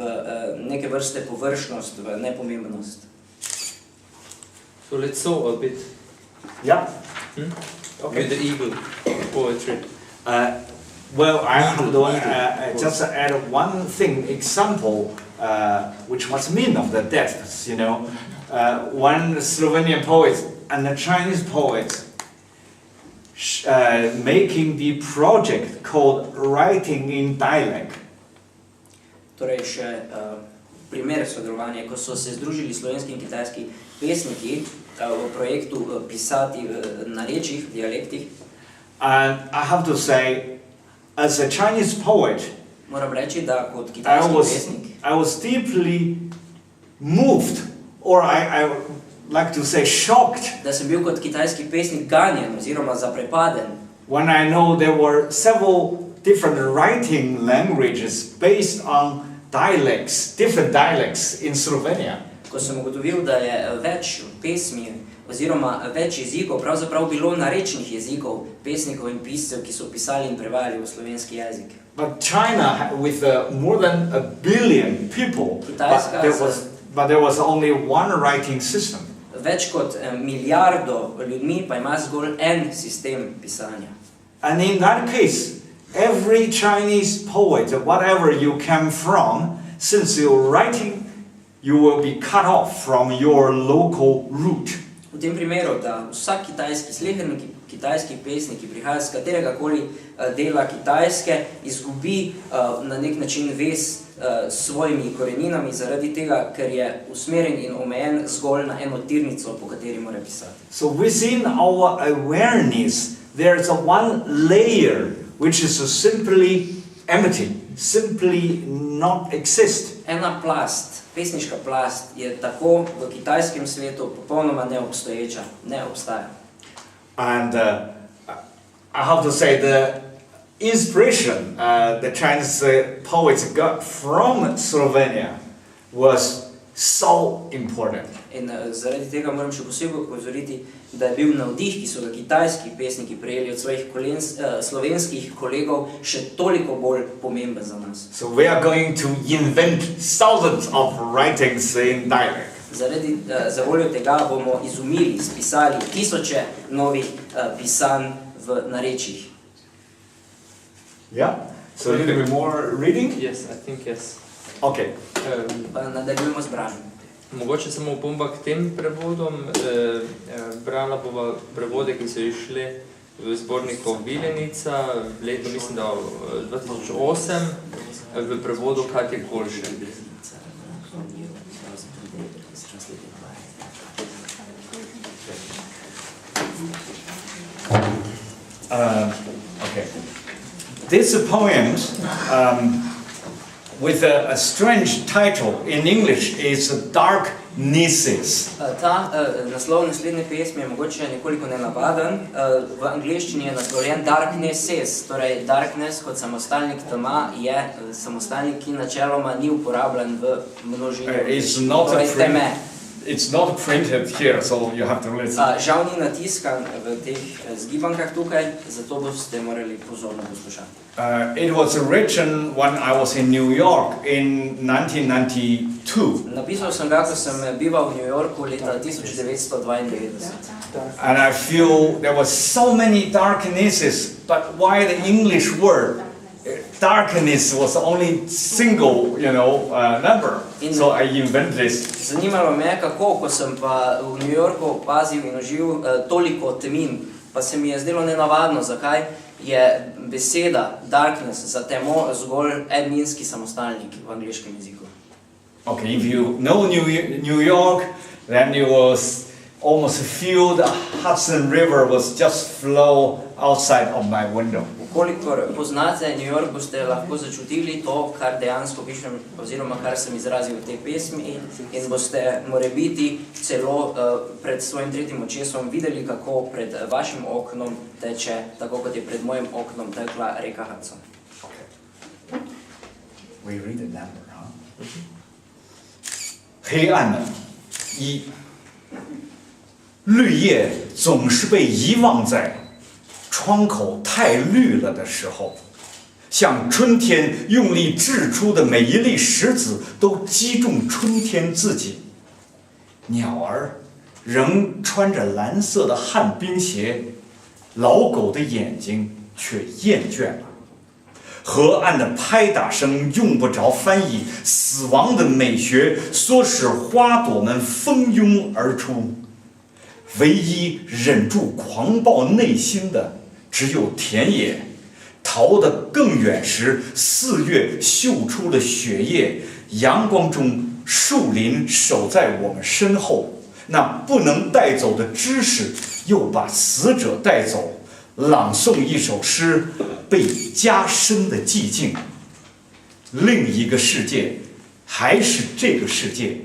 [SPEAKER 3] neke vrste površnost, v nepomembnost.
[SPEAKER 4] So let's sow a bit.
[SPEAKER 5] Yeah.
[SPEAKER 4] Okay. With the eagle poetry.
[SPEAKER 5] Well, I just add one thing, example, which was mean of the depths, you know. One Slovenian poet and a Chinese poet making the project called Writing in Dialect.
[SPEAKER 3] Torej še primer sodelovanja, ko so se združili slovenski in kitajski pesniki v projektu pisati v narečjih, dialektih.
[SPEAKER 5] And I have to say, as a Chinese poet,
[SPEAKER 3] moram reči, da kot kitajski pesnik
[SPEAKER 5] I was deeply moved, or I like to say shocked,
[SPEAKER 3] da sem bil kot kitajski pesnik ganjen oziroma zaprepaden,
[SPEAKER 5] when I know there were several different writing languages based on dialects, different dialects in Slovenia.
[SPEAKER 3] ko sem ugotovil, da je več pesmi oziroma več jezikov, pravzaprav bilo narečnih jezikov, pesnikov in piscev, ki so pisali in prevajali v slovenski jezik.
[SPEAKER 5] But China, with more than 1 billion people, but there was only one writing system.
[SPEAKER 3] Več kot milijardo ljudmi pa ima zgolj en sistem pisanja.
[SPEAKER 5] And in that case, every Chinese poet, whatever you came from, since you're writing, you will be cut off from your local root.
[SPEAKER 3] V tem primeru, da vsak kitajski slehernik, kitajski pesnik, ki prihaja z kateregakoli dela Kitajske, izgubi na nek način vez s svojimi koreninami zaradi tega, ker je usmerjen in omejen zgolj na eno tirnico, po kateri mora pisati.
[SPEAKER 5] So within our awareness, there is one layer which is simply empty, simply not exist.
[SPEAKER 3] Ena plast, pesniška plast, je tako v kitajskem svetu popolnoma neobstoječa, ne obstaja.
[SPEAKER 5] And I have to say the inspiration the Chinese poets got from Slovenia was so important.
[SPEAKER 3] In zaradi tega moram še posebej upozoriti, da je bil navdih, ki so ga kitajski pesniki prejeli od svojih slovenskih kolegov, še toliko bolj pomemben za nas.
[SPEAKER 5] So we are going to invent thousands of writings in dialect.
[SPEAKER 3] Za voljo tega bomo izumili, spisali tisoče novih pisanj v narečjih.
[SPEAKER 5] Yeah? So a little bit more reading?
[SPEAKER 4] Yes, I think yes.
[SPEAKER 5] Okay.
[SPEAKER 3] Pa nadaljujemo z branjem.
[SPEAKER 4] Mogoče samo opomba k tem prevodom. Brala bova prevode, ki so išli v zborniku Vilenica, leto mislim, da 2008, v prevodu Katje Kolše.
[SPEAKER 5] Okay. These poems with a strange title in English is Darknesses.
[SPEAKER 3] Ta naslov naslednje pesmi je mogoče nekoliko nenavaden. V angleščini je naslovljen Darknesses, torej darkness kot samostalnik tema je samostalnik, ki načeloma ni uporabljen v množini, torej teme.
[SPEAKER 5] It's not printed here, so you have to listen.
[SPEAKER 3] Žal ni natiskan v teh zgibankah tukaj, zato boste morali pozorno poslušati.
[SPEAKER 5] It was written when I was in New York in 1992.
[SPEAKER 3] Napisal sem ga, ko sem bival v New Yorku leta 1992.
[SPEAKER 5] And I feel there was so many darknesses, but why the English word darkness was only single, number. So I invented this.
[SPEAKER 3] Zanimalo me je, kako, ko sem pa v New Yorku opazil in užil toliko temin, pa se mi je zdelo nenavadno, zakaj je beseda darkness za temo zgolj edninski samostalnik v angleškem jeziku.
[SPEAKER 5] Okay, if you know New York, then you will almost feel the Hudson River was just flow outside of my window.
[SPEAKER 3] Kolikor poznate New York, boste lahko začutili to, kar dejansko pišem, oziroma kar sem izrazil v tej pesmi, in boste morebiti celo pred svojim tretjim očesom videli, kako pred vašim oknom teče, tako kot je pred mojim oknom tekla reka Hudson.
[SPEAKER 5] Okay. We read the number, huh? 黑暗的一，绿叶总是被遗忘在 窗口太绿了的时候，像春天用力掷出的每一粒石子都击中春天自己。鸟儿仍穿着蓝色的旱冰鞋，老狗的眼睛却厌倦了。河岸的拍打声用不着翻译，死亡的美学唆使花朵们蜂拥而出。唯一忍住狂暴内心的 只有田野，逃得更远时，4月嗅出了血液。阳光中，树林守在我们身后，那不能带走的知识，又把死者带走。朗诵一首诗，被加深的寂静。另一个世界，还是这个世界。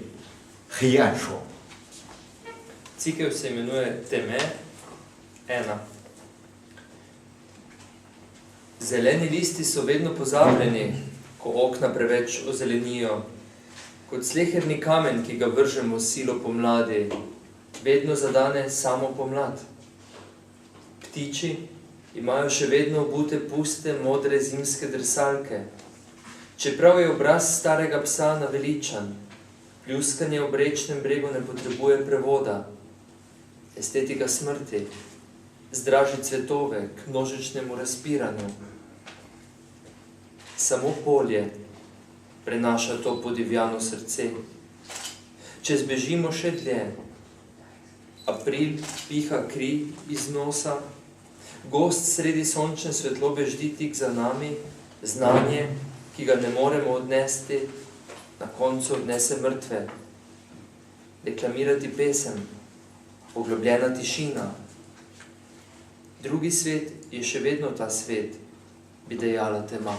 [SPEAKER 5] 黑暗说。
[SPEAKER 4] Cikel se imenuje Teme 1. Zeleni listi so vedno pozabljeni, ko okna preveč ozelenijo. Kot sleherni kamen, ki ga vržemo silo pomladi. vedno zadane samo pomlad. Ptiči imajo še vedno obute puste modre zimske drsalke. Čeprav je obraz starega psa naveličan, pljuskanje ob rečnem bregu ne potrebuje prevoda. Estetika smrti zdraži cvetove k množičnemu razpiranju. Samo polje prenaša to podivjano srce. Če zbežimo še dlje, april piha kri iz nosa, gost sredi sončne svetlobe ždi tik za nami, znanje, ki ga ne moremo odnesti, na koncu odnese mrtve. Deklamirati pesem, poglobljena tišina. Drugi svet je še vedno ta svet, bi dejala tema.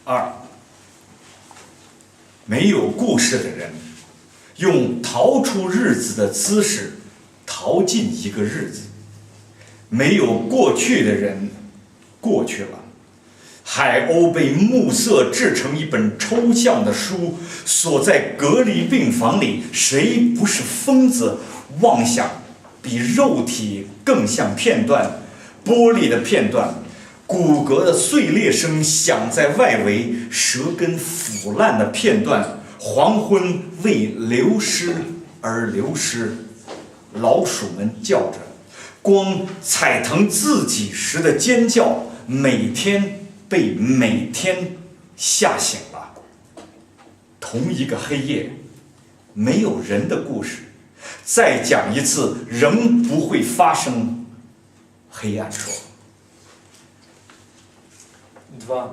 [SPEAKER 5] 2. 没有故事的人，用逃出日子的姿势逃进一个日子。没有过去的人，过去了。海鸥被暮色制成一本抽象的书，锁在隔离病房里。谁不是疯子？妄想比肉体更像片段，玻璃的片段，骨骼的碎裂声响在外围，舌根腐烂的片段。黄昏为流失而流失，老鼠们叫着，光踩疼自己时的尖叫，每天被每天吓醒了。同一个黑夜，没有人的故事，再讲一次仍不会发生。黑暗说。
[SPEAKER 4] 2.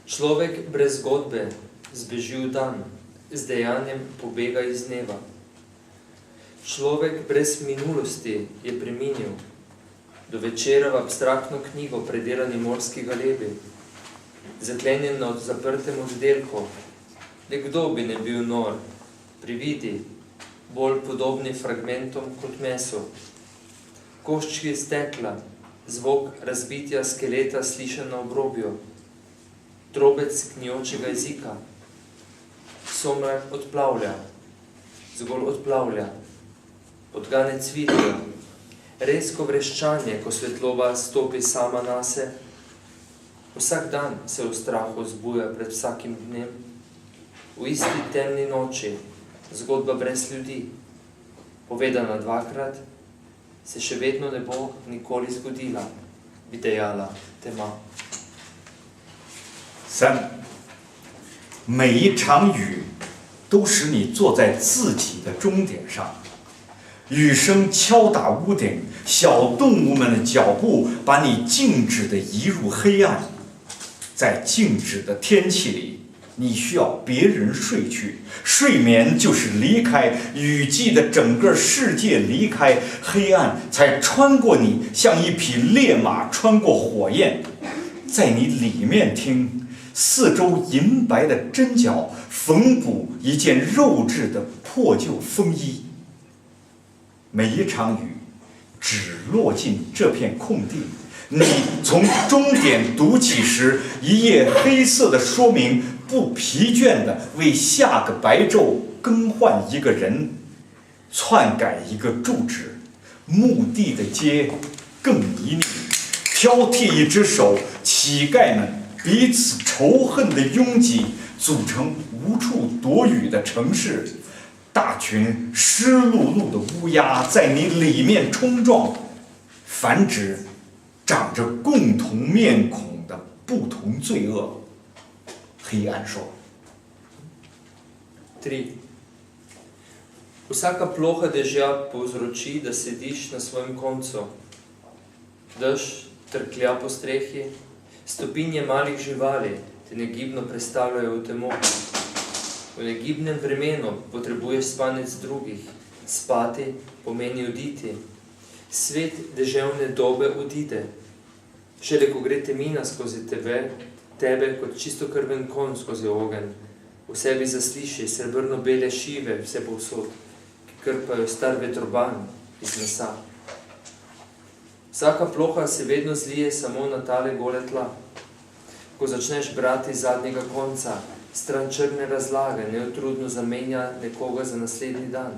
[SPEAKER 4] Človek brez zgodbe zbeži v dan, z dejanjem pobega iz dneva. Človek brez minulosti je preminil, do večera v abstraktno knjigo predelani morski galebi, zaklenjen na zaprtem oddelku. Le kdo bi ne bil nor, prividi, bolj podobni fragmentom kot mesu. Koščki stekla, zvok razbitja skeleta slišen na obrobju, drobec gnjočega jezika. Somrak odplavlja, zgolj odplavlja, podgane cvitijo, rezko vreščanje, ko svetloba stopi sama nase. Vsak dan se v strahu zbuja pred vsakim dnem. V isti temni noči, zgodba brez ljudi, povedana 2-krat, se še vedno ne bo nikoli zgodila, bi dejala tema.
[SPEAKER 5] 3. 每一场雨都使你坐在自己的终点上，雨声敲打屋顶，小动物们的脚步把你静止地移入黑暗。在静止的天气里，你需要别人睡去，睡眠就是离开，雨季的整个世界离开，黑暗才穿过你，像一匹烈马穿过火焰。在你里面听，四周银白的针脚缝补一件肉质的破旧风衣。每一场雨只落进这片空地，你从终点读起时，一页黑色的说明不疲倦地为下个白昼更换一个人，篡改一个住址，墓地的街更旖旎，挑剔一只手，乞丐们彼此仇恨的拥挤，组成无处躲雨的城市。大群湿漉漉的乌鸦在你里面冲撞，繁殖长着共同面孔的不同罪恶。黑暗说。
[SPEAKER 4] 3. Vsaka ploha dežja povzroči, da sediš na svojem koncu. Dež trklja po strehi, stopinje malih živali te negibno prestavljajo v temo. V negibnem vremenu potrebuješ spanec drugih, spati pomeni oditi. Svet deževne dobe odide. Šele ko gre temina skozi tebe kot čistokrven konj skozi ogenj, v sebi zasliši srebrno-bele šive vse povsod, ki krpajo star vetroban iz mesa. Vsaka ploha se vedno zlije samo na tale gole tla. Ko začneš brati z zadnjega konca, stran črne razlage, neutrudno zamenja nekoga za naslednji dan,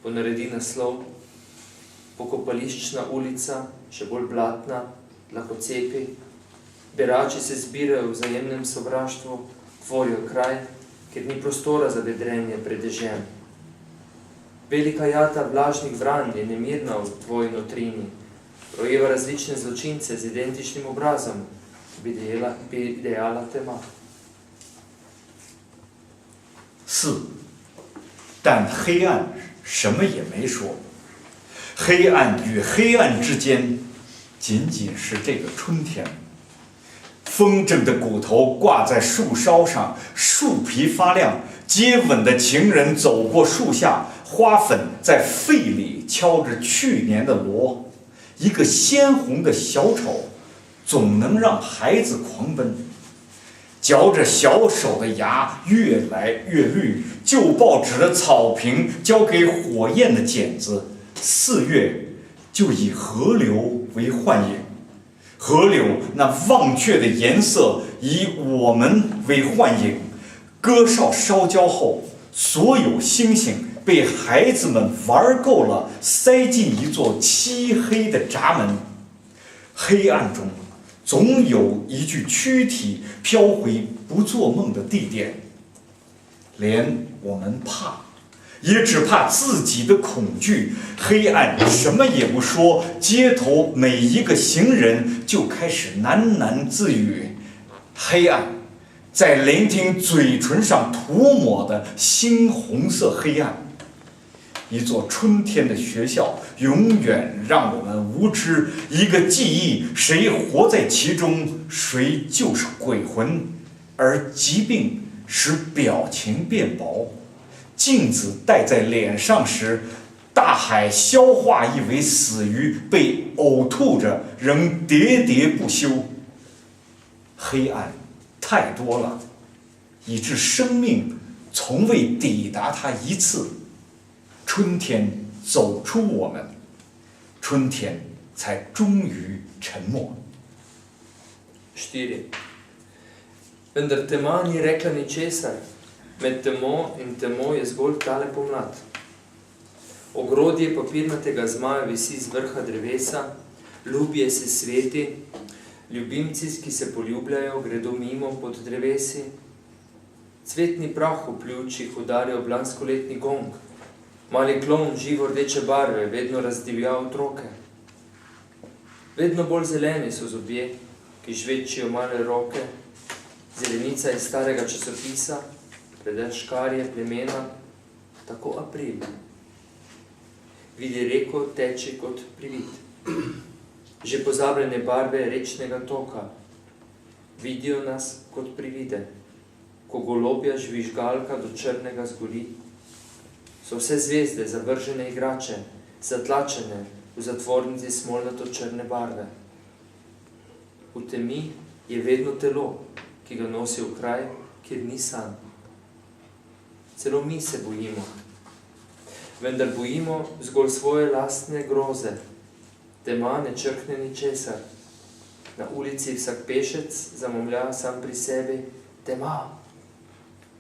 [SPEAKER 4] ponaredi naslov, pokopališčna ulica, še bolj blatna, lakocepi, berači se zbirajo v vzajemnem sovraštvu, tvorijo kraj, ker ni prostora za vedrenje pred dežjem. Velika jata vlažnih vran je nemirna v tvoji notrini, rojeva različne zločince z identičnim obrazom, bi dejala tema.
[SPEAKER 5] 4.但黑暗什么也没说，黑暗与黑暗之间仅仅是这个春天。风筝的骨头挂在树梢上，树皮发亮，接吻的情人走过树下，花粉在肺里敲着去年的锣。一个鲜红的小丑总能让孩子狂奔，嚼着小手的牙越来越绿，旧报纸的草坪交给火焰的剪子。4月就以河流为幻影，河流那忘却的颜色以我们为幻影。歌哨烧焦后，所有星星被孩子们玩够了，塞进一座漆黑的闸门。黑暗中总有一具躯体飘回不做梦的地点，连我们怕，也只怕自己的恐惧。黑暗什么也不说，街头每一个行人就开始喃喃自语。黑暗在聆听嘴唇上涂抹的猩红色黑暗。一座春天的学校永远让我们无知，一个记忆，谁活在其中，谁就是鬼魂。而疾病使表情变薄，镜子戴在脸上时，大海消化一尾死鱼被呕吐着仍喋喋不休。黑暗太多了，以致生命从未抵达它一次。春天走出我们，春天才终于沉默。
[SPEAKER 4] 4. Vendar tema ni rekla ničesar, med temo in temo je zgolj tale pomlad. Ogrodje papirnatega zmaja visi z vrha drevesa, ljubje se sveti, ljubimci, ki se poljubljajo, gredo mimo pod drevesi. Cvetni prah v pljučih udarja ob lanskoletni gong. Mali klon živo rdeče barve vedno razdivja otroke. Vedno bolj zeleni so zobje, ki žvečijo male roke. Zelenica iz starega časopisa, predaš škarje plemena, tako april. Vidi reko teče kot privid. Že pozabljene barve rečnega toka vidijo nas kot privide. Ko golobja žvižgalka do črnega zgori, so vse zvezde zavržene igrače, zatlačene v zatvornici smolnato črne barve. V temi je vedno telo, ki ga nosi v kraj, kjer ni san. Celo mi se bojimo, vendar bojimo zgolj svoje lastne groze. Tema ne črkne ničesar. Na ulici vsak pešec zamomlja sam pri sebi tema.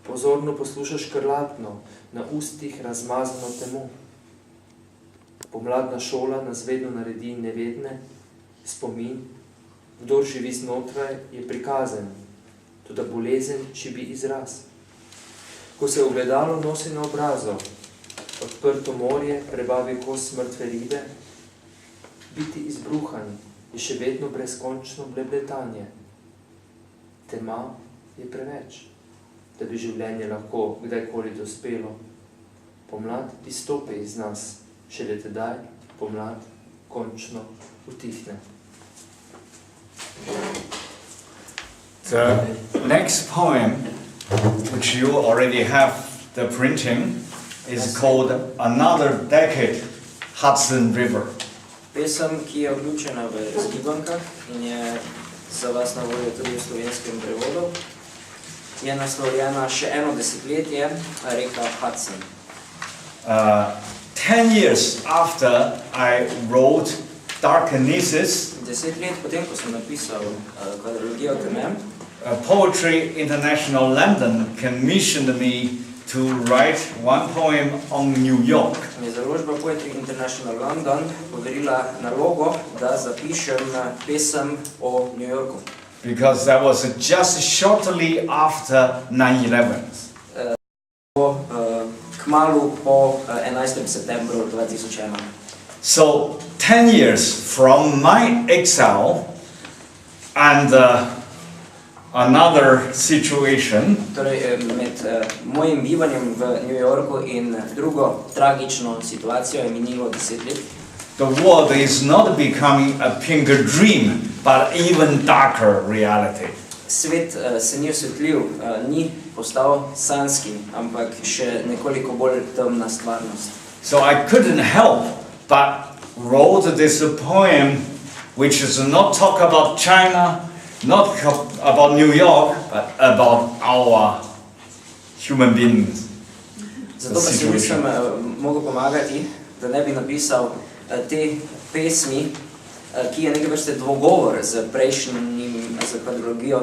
[SPEAKER 4] Pozorno poslušaš krlatno, na ustih razmazano temo. Pomladna šola nas vedno naredi nevedne, spomin, kdor živi znotraj, je prikazen, toda bolezen šibi izraz. Ko se ogledalo nosi na obrazo, odprto morje prebavi kos mrtve ribe, biti izbruhan je še vedno brezkončno blebletanje. Tema je preveč, da bi življenje lahko kdajkoli dospelo. Pomlad izstopi iz nas, šele tedaj pomlad končno utihne.
[SPEAKER 5] The next poem, which you already have the printing, is called Another Decade, Hudson River.
[SPEAKER 3] Pesem, ki je vključena v zgibankah in je za vas na voljo tudi v slovenskem prevodu, je naslovljena še eno desetletje, reka Hudson.
[SPEAKER 5] 10 years after I wrote Dark Kinesis,
[SPEAKER 3] 10 let potem, ko sem napisal kvadrologijo temem,
[SPEAKER 5] Poetry International London commissioned me to write one poem on New York.
[SPEAKER 3] Mi je založba Poetry International London poverila nalogo, da zapišem pesem o New Yorku.
[SPEAKER 5] Because that was just shortly after 9/11.
[SPEAKER 3] Kmalu po 11. septembru 2001.
[SPEAKER 5] So 10 years from my exile and another situation,
[SPEAKER 3] Torej, med mojim bivanjem v New Yorku in drugo tragično situacijo je minilo 10 let.
[SPEAKER 5] the world is not becoming a pink dream, but even darker reality.
[SPEAKER 3] Svet se ni osvetljiv, ni postal sanjski, ampak še nekoliko bolj temna stvarnost.
[SPEAKER 5] So I couldn't help but wrote this poem, which is not talk about China, not about New York, but about our human beings.
[SPEAKER 3] Zato pa si nisem mogel pomagati, da ne bi napisal te pesmi, ki je neke vrste dvogovor z prejšnjim, z kvadrologijo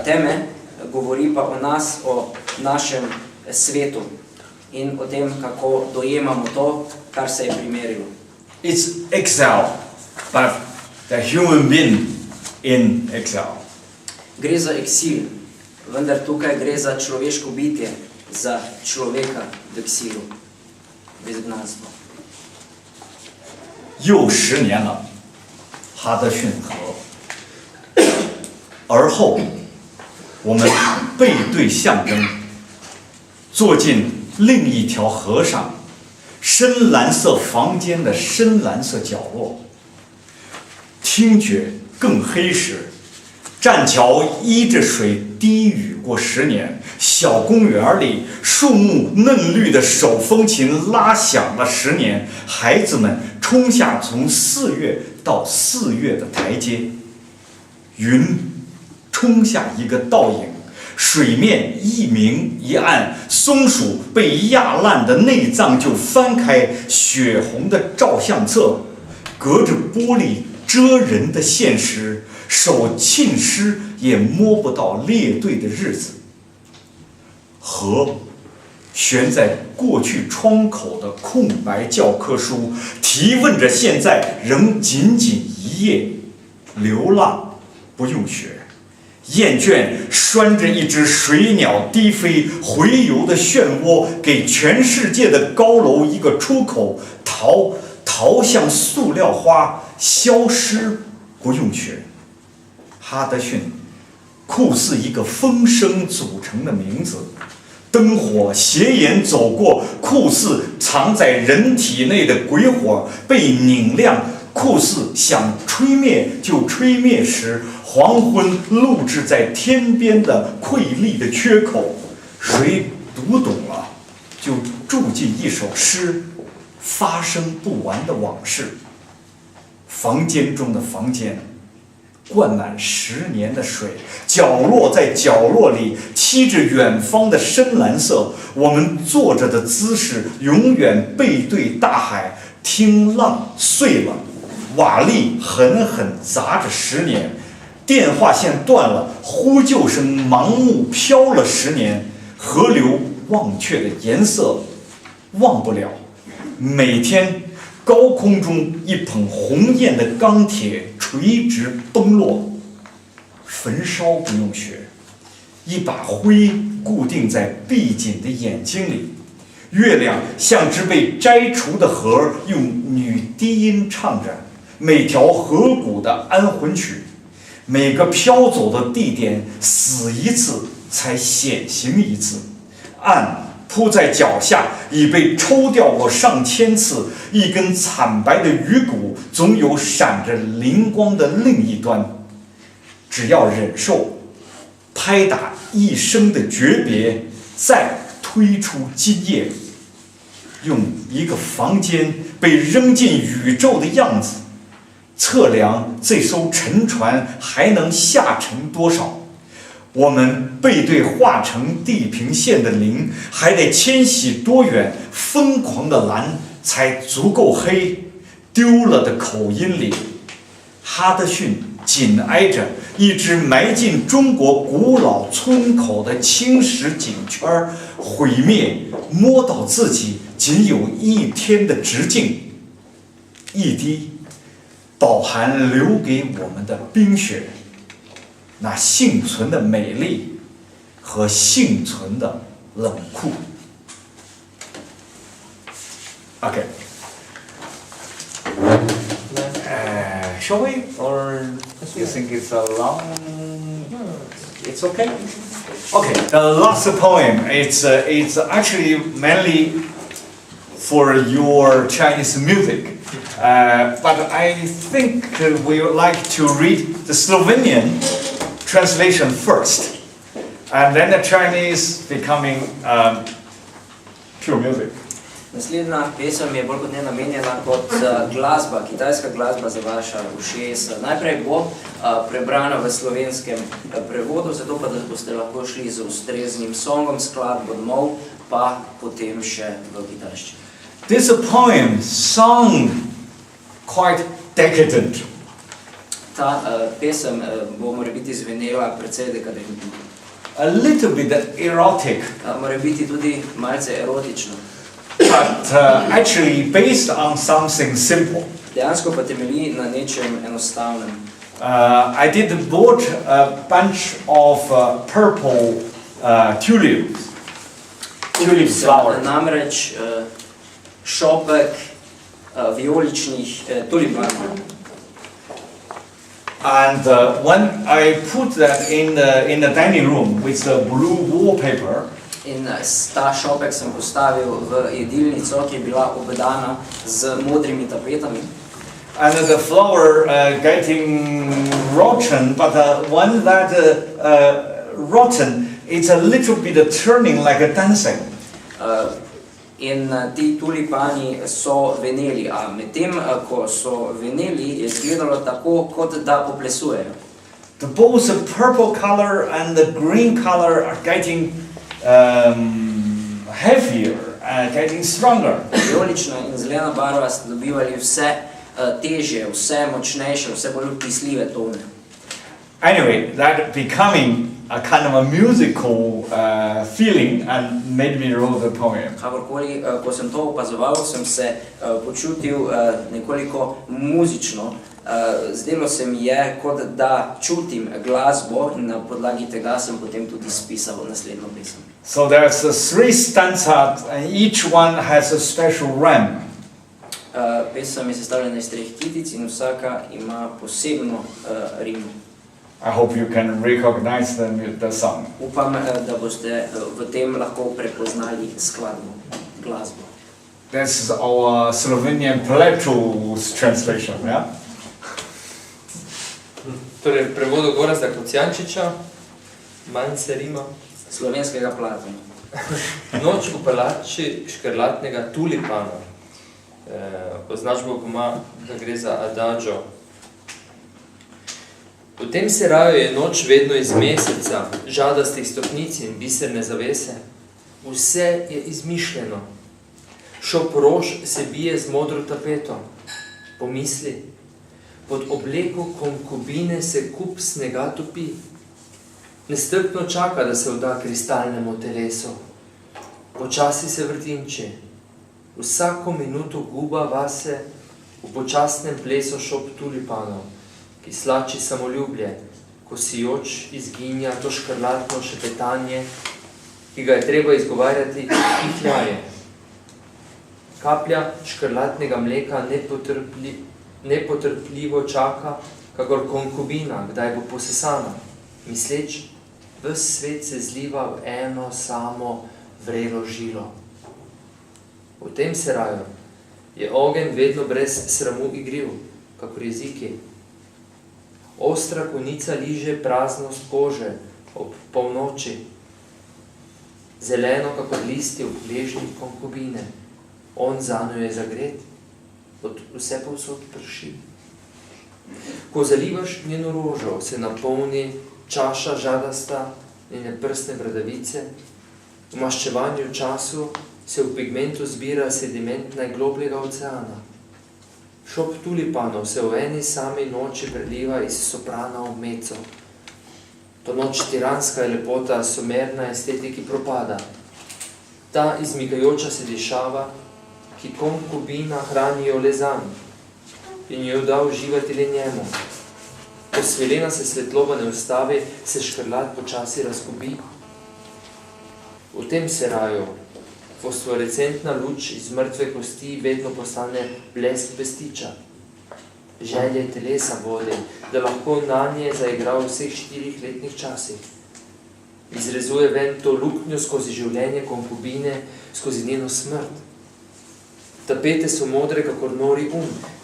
[SPEAKER 3] teme, govori pa o nas, o našem svetu in o tem, kako dojemamo to, kar se je primerilo.
[SPEAKER 5] It's exile, but the human being in exile.
[SPEAKER 3] Gre za eksil, vendar tukaj gre za človeško bitje, za človeka v eksilu, v izgnanstvu.
[SPEAKER 5] 又10年了，哈德逊河。而后，我们背对象征，坐进另一条河上，深蓝色房间的深蓝色角落。听觉更黑时，栈桥依着水低语过10年，小公园里树木嫩绿的手风琴拉响了10年，孩子们冲下从4月到4月的台阶，云冲下一个倒影，水面一明一暗，松鼠被压烂的内脏就翻开血红的照相册，隔着玻璃遮人的现实，手浸湿也摸不到列队的日子。河悬在过去窗口的空白教科书，提问着现在仍仅仅一页。流浪不用学，厌倦拴着一只水鸟低飞，洄游的漩涡给全世界的高楼一个出口，逃向塑料花，消失不用学。哈德逊，酷似一个风声组成的名字，灯火斜眼走过，酷似藏在人体内的鬼火被拧亮，酷似想吹灭就吹灭时，黄昏录制在天边的瑰丽的缺口，谁读懂了，就注进一首诗，发生不完的往事。房间中的房间，灌满10年的水，角落在角落里漆着远方的深蓝色。我们坐着的姿势永远背对大海，听浪碎了，瓦砾狠狠砸着10年，电话线断了，呼救声盲目飘了10年，河流忘却的颜色忘不了。每天高空中一捧红艳的钢铁垂直崩落，焚烧不用学，一把灰固定在闭紧的眼睛里。月亮像只被摘除的盒，用女低音唱着每条河谷的安魂曲。每个飘走的地点死一次才显形一次，岸铺在脚下已被抽掉过上千次，一根惨白的鱼骨总有闪着灵光的另一端。只要忍受，拍打一生的诀别，再推出今夜，用一个房间被扔进宇宙的样子，测量这艘沉船还能下沉多少。我们背对画成地平线的零，还得迁徙多远？疯狂的蓝才足够黑。丢了的口音里，哈德逊紧挨着一只埋进中国古老村口的青石井圈毁灭，摸到自己仅有1天的直径，一滴饱含留给我们的冰雪，那幸存的美丽和幸存的冷酷。Okay. Shall we? Or you think it's a long? It's okay. Okay. The last poem. It's actually mainly for your Chinese music, but I think we would like to read the Slovenian translation first, and then the Chinese becoming pure music.
[SPEAKER 3] Naslednja pesem je bolj kot ne namenjena kot glasba, kitajska glasba za vaša ušesa. Najprej bo prebrana v slovenskem prevodu, zato pa da boste lahko šli z ustreznim songom, skladbo domov, pa potem še v kitajščini.
[SPEAKER 5] This poem sound quite decadent.
[SPEAKER 3] Ta pesem bo morebiti zvenela precej dekadentno.
[SPEAKER 5] A little bit erotic.
[SPEAKER 3] Morebiti tudi malce erotično.
[SPEAKER 5] But actually based on something simple.
[SPEAKER 3] Dejansko pa temelji na nečem enostavnem.
[SPEAKER 5] I did bought a bunch of purple tulips. Tulip flowers.
[SPEAKER 3] Namreč šopek vijoličnih tulipanov.
[SPEAKER 5] And when I put that in the dining room with the blue wallpaper,
[SPEAKER 3] In ta šopek sem postavil v jedilnico, ki je bila obdana z modrimi tapetami.
[SPEAKER 5] and the flower getting rotten, but when that rotten, it's a little bit turning like a dancing.
[SPEAKER 3] In ti tulipani so veneli, a medtem ko so veneli, je izgledalo tako, kot da poplesujejo.
[SPEAKER 5] Both the purple color and the green color are getting heavier, getting stronger.
[SPEAKER 3] Vijolična in zelena barva sta dobivali vse težje, vse močnejše, vse bolj vpisljive tone.
[SPEAKER 5] Anyway, that becoming a kind of a musical feeling and made me wrote the poem.
[SPEAKER 3] Kakorkoli, ko sem to opazoval, sem se počutil nekoliko muzično. Zdelo se mi je, kot da čutim glasbo in na podlagi tega sem potem tudi spisal naslednjo pesem.
[SPEAKER 5] So there's 3 stanzas and each one has a special rhyme.
[SPEAKER 3] Pesem je sestavljena iz 3 kitic in vsaka ima posebno rimo.
[SPEAKER 5] I hope you can recognize the song.
[SPEAKER 3] Upam, da boste v tem lahko prepoznali skladbo, glasbo.
[SPEAKER 5] This is our Slovenian Lifetouch translation, yeah?
[SPEAKER 4] Torej, v prevodu Gorazda Kocijančiča, manj se rima.
[SPEAKER 3] Slovenskega Platona.
[SPEAKER 4] Noč v palači škrlatnega tulipana. Označbo ima, da gre za adagio. V tem seraju je noč vedno iz meseca, žadastih stopnic in biserne zavese. Vse je izmišljeno. Šop rož se bije z modro tapeto. Pomisli, pod obleko konkubine se kup snega topi. Nestrpno čaka, da se vda kristalnemu telesu. Počasi se vrtinči. Vsako minuto guba vase v počasnem plesu šop tulipanov, ki slači samoljublje, ko sijoč izginja to škrlatno šepetanje, ki ga je treba izgovarjati kihljaje. Kaplja škrlatnega mleka nepotrpljivo čaka, kakor konkubina, kdaj bo posesana, misleč, ves svet se zliva v eno samo vrelo žilo. V tem seraju je ogenj vedno brez sramu igriv, kakor jeziki. Ostra konica liže praznost kože ob polnoči, zeleno kakor listi v gležnjih konkubine. On zanjo je zagret, od vse povsod prši. Ko zalivaš njeno rožo, se napolni čaša žadasta njene prstne bradavice. V maščevanju času se v pigmentu zbira sediment najglobljega oceana. Šop tulipanov se v eni sami noči preliva iz soprana v mezzo. To noč tiranska lepota somerna estetiki propada. Ta izmikajoča se dišava, ki konkubina hranijo le zanj in jo da uživati le njemu. Ko svilena se svetloba ne ustavi, se škrlat počasi razgubi. V tem seraju fosforescentna luč iz mrtve kosti vedno postane blesk pestiča. Želje telesa vodi, da lahko nanje zaigra v vseh 4 letnih časih. Izrezuje ven to luknjo skozi življenje konkubine, skozi njeno smrt. Tapete so modre, kakor nori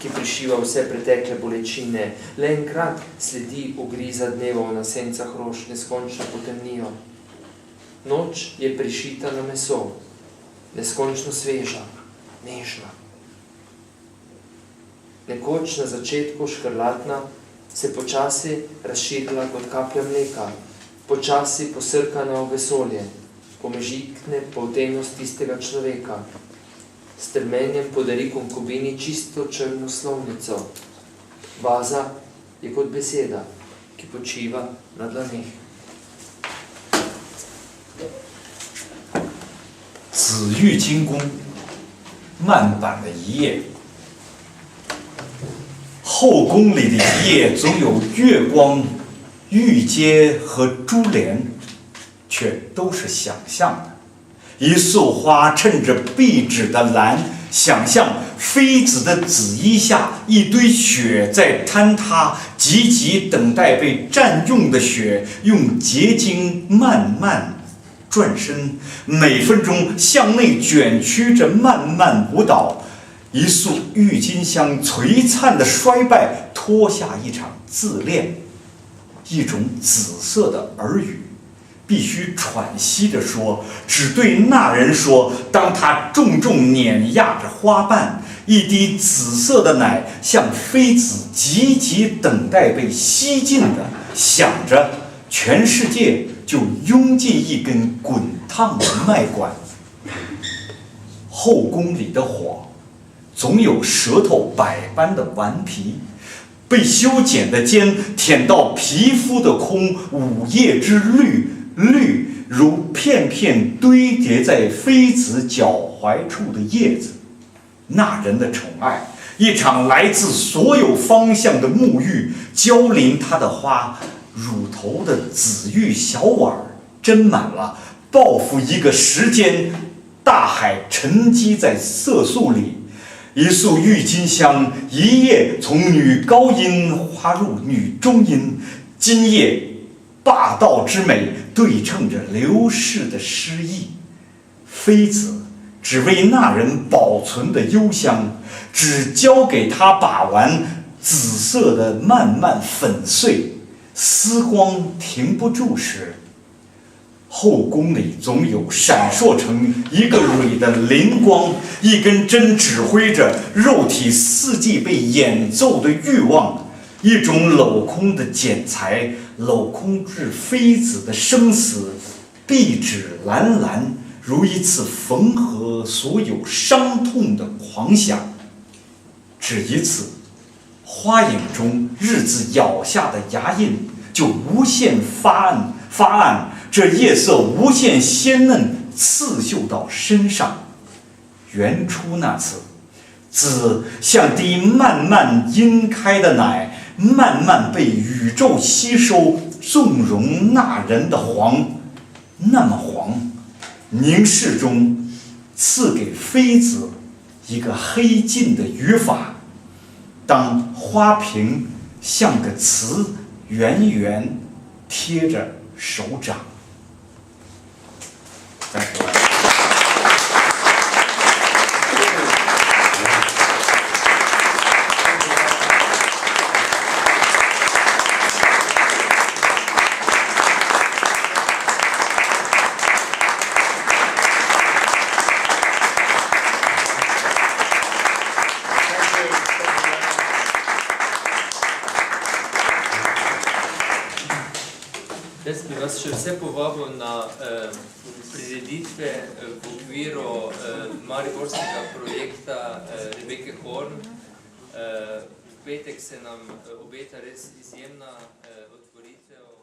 [SPEAKER 4] ki prišiva vse pretekle bolečine. Le enkrat sledi ugriza dnevov na sencah rož neskončno potemnijo. Noč je prišita na meso, neskončno sveža, nežna. Nekoč na začetku škrlatna se počasi razširila kot kaplja mleka, počasi posrkana v vesolje, pomežikne poltenost tistega človeka. S trmenjem podari konkubini čisto črno slovnico. Vaza je kot beseda, ki počiva na dlaneh.
[SPEAKER 5] 紫玉金宫慢板的一页，后宫里的一页总有月光、玉阶和珠帘，却都是想象的。一束花衬着壁纸的蓝，想象妃子的紫衣下一堆雪在坍塌，急急等待被占用的雪用结晶慢慢转身，每分钟向内卷曲着慢慢舞蹈。一束郁金香璀璨的衰败，脱下一场自恋，一种紫色的耳语，必须喘息着说，只对那人说。当他重重碾压着花瓣，一滴紫色的奶像妃子急急等待被吸尽的，想着全世界就拥进一根滚烫的脉管。后宫里的火，总有舌头百般的顽皮，被修剪的尖舔到皮肤的空，午夜之绿，绿如片片堆叠在妃子脚踝处的叶子。那人的宠爱，一场来自所有方向的沐浴，浇淋他的花，乳头的紫玉小碗斟满了，报复一个时间，大海沉积在色素里。一束郁金香，一夜从女高音滑入女中音，今夜霸道之美对称着流逝的诗意。妃子只为那人保存的幽香，只交给他把玩，紫色的慢慢粉碎，丝光停不住时，后宫里总有闪烁成一个蕊的灵光，一根针指挥着肉体四季被演奏的欲望，一种镂空的剪裁，镂空至妃子的生死，壁纸蓝蓝，如一次缝合所有伤痛的狂想。只一次，花影中日子咬下的牙印，就无限发暗，这夜色无限鲜嫩，刺绣到身上。原初那次，紫像滴慢慢晕开的奶，慢慢被宇宙吸收，纵容那人的黄，那么黄，凝视中赐给妃子一个黑尽的语法。当花瓶像个词，圆圆贴着手掌。再说了。
[SPEAKER 4] Jaz bi vas še vse povabil na prireditve v okviru mariborskega projekta Rebeke Horn, V petek se nam obeta res izjemna otvoritev.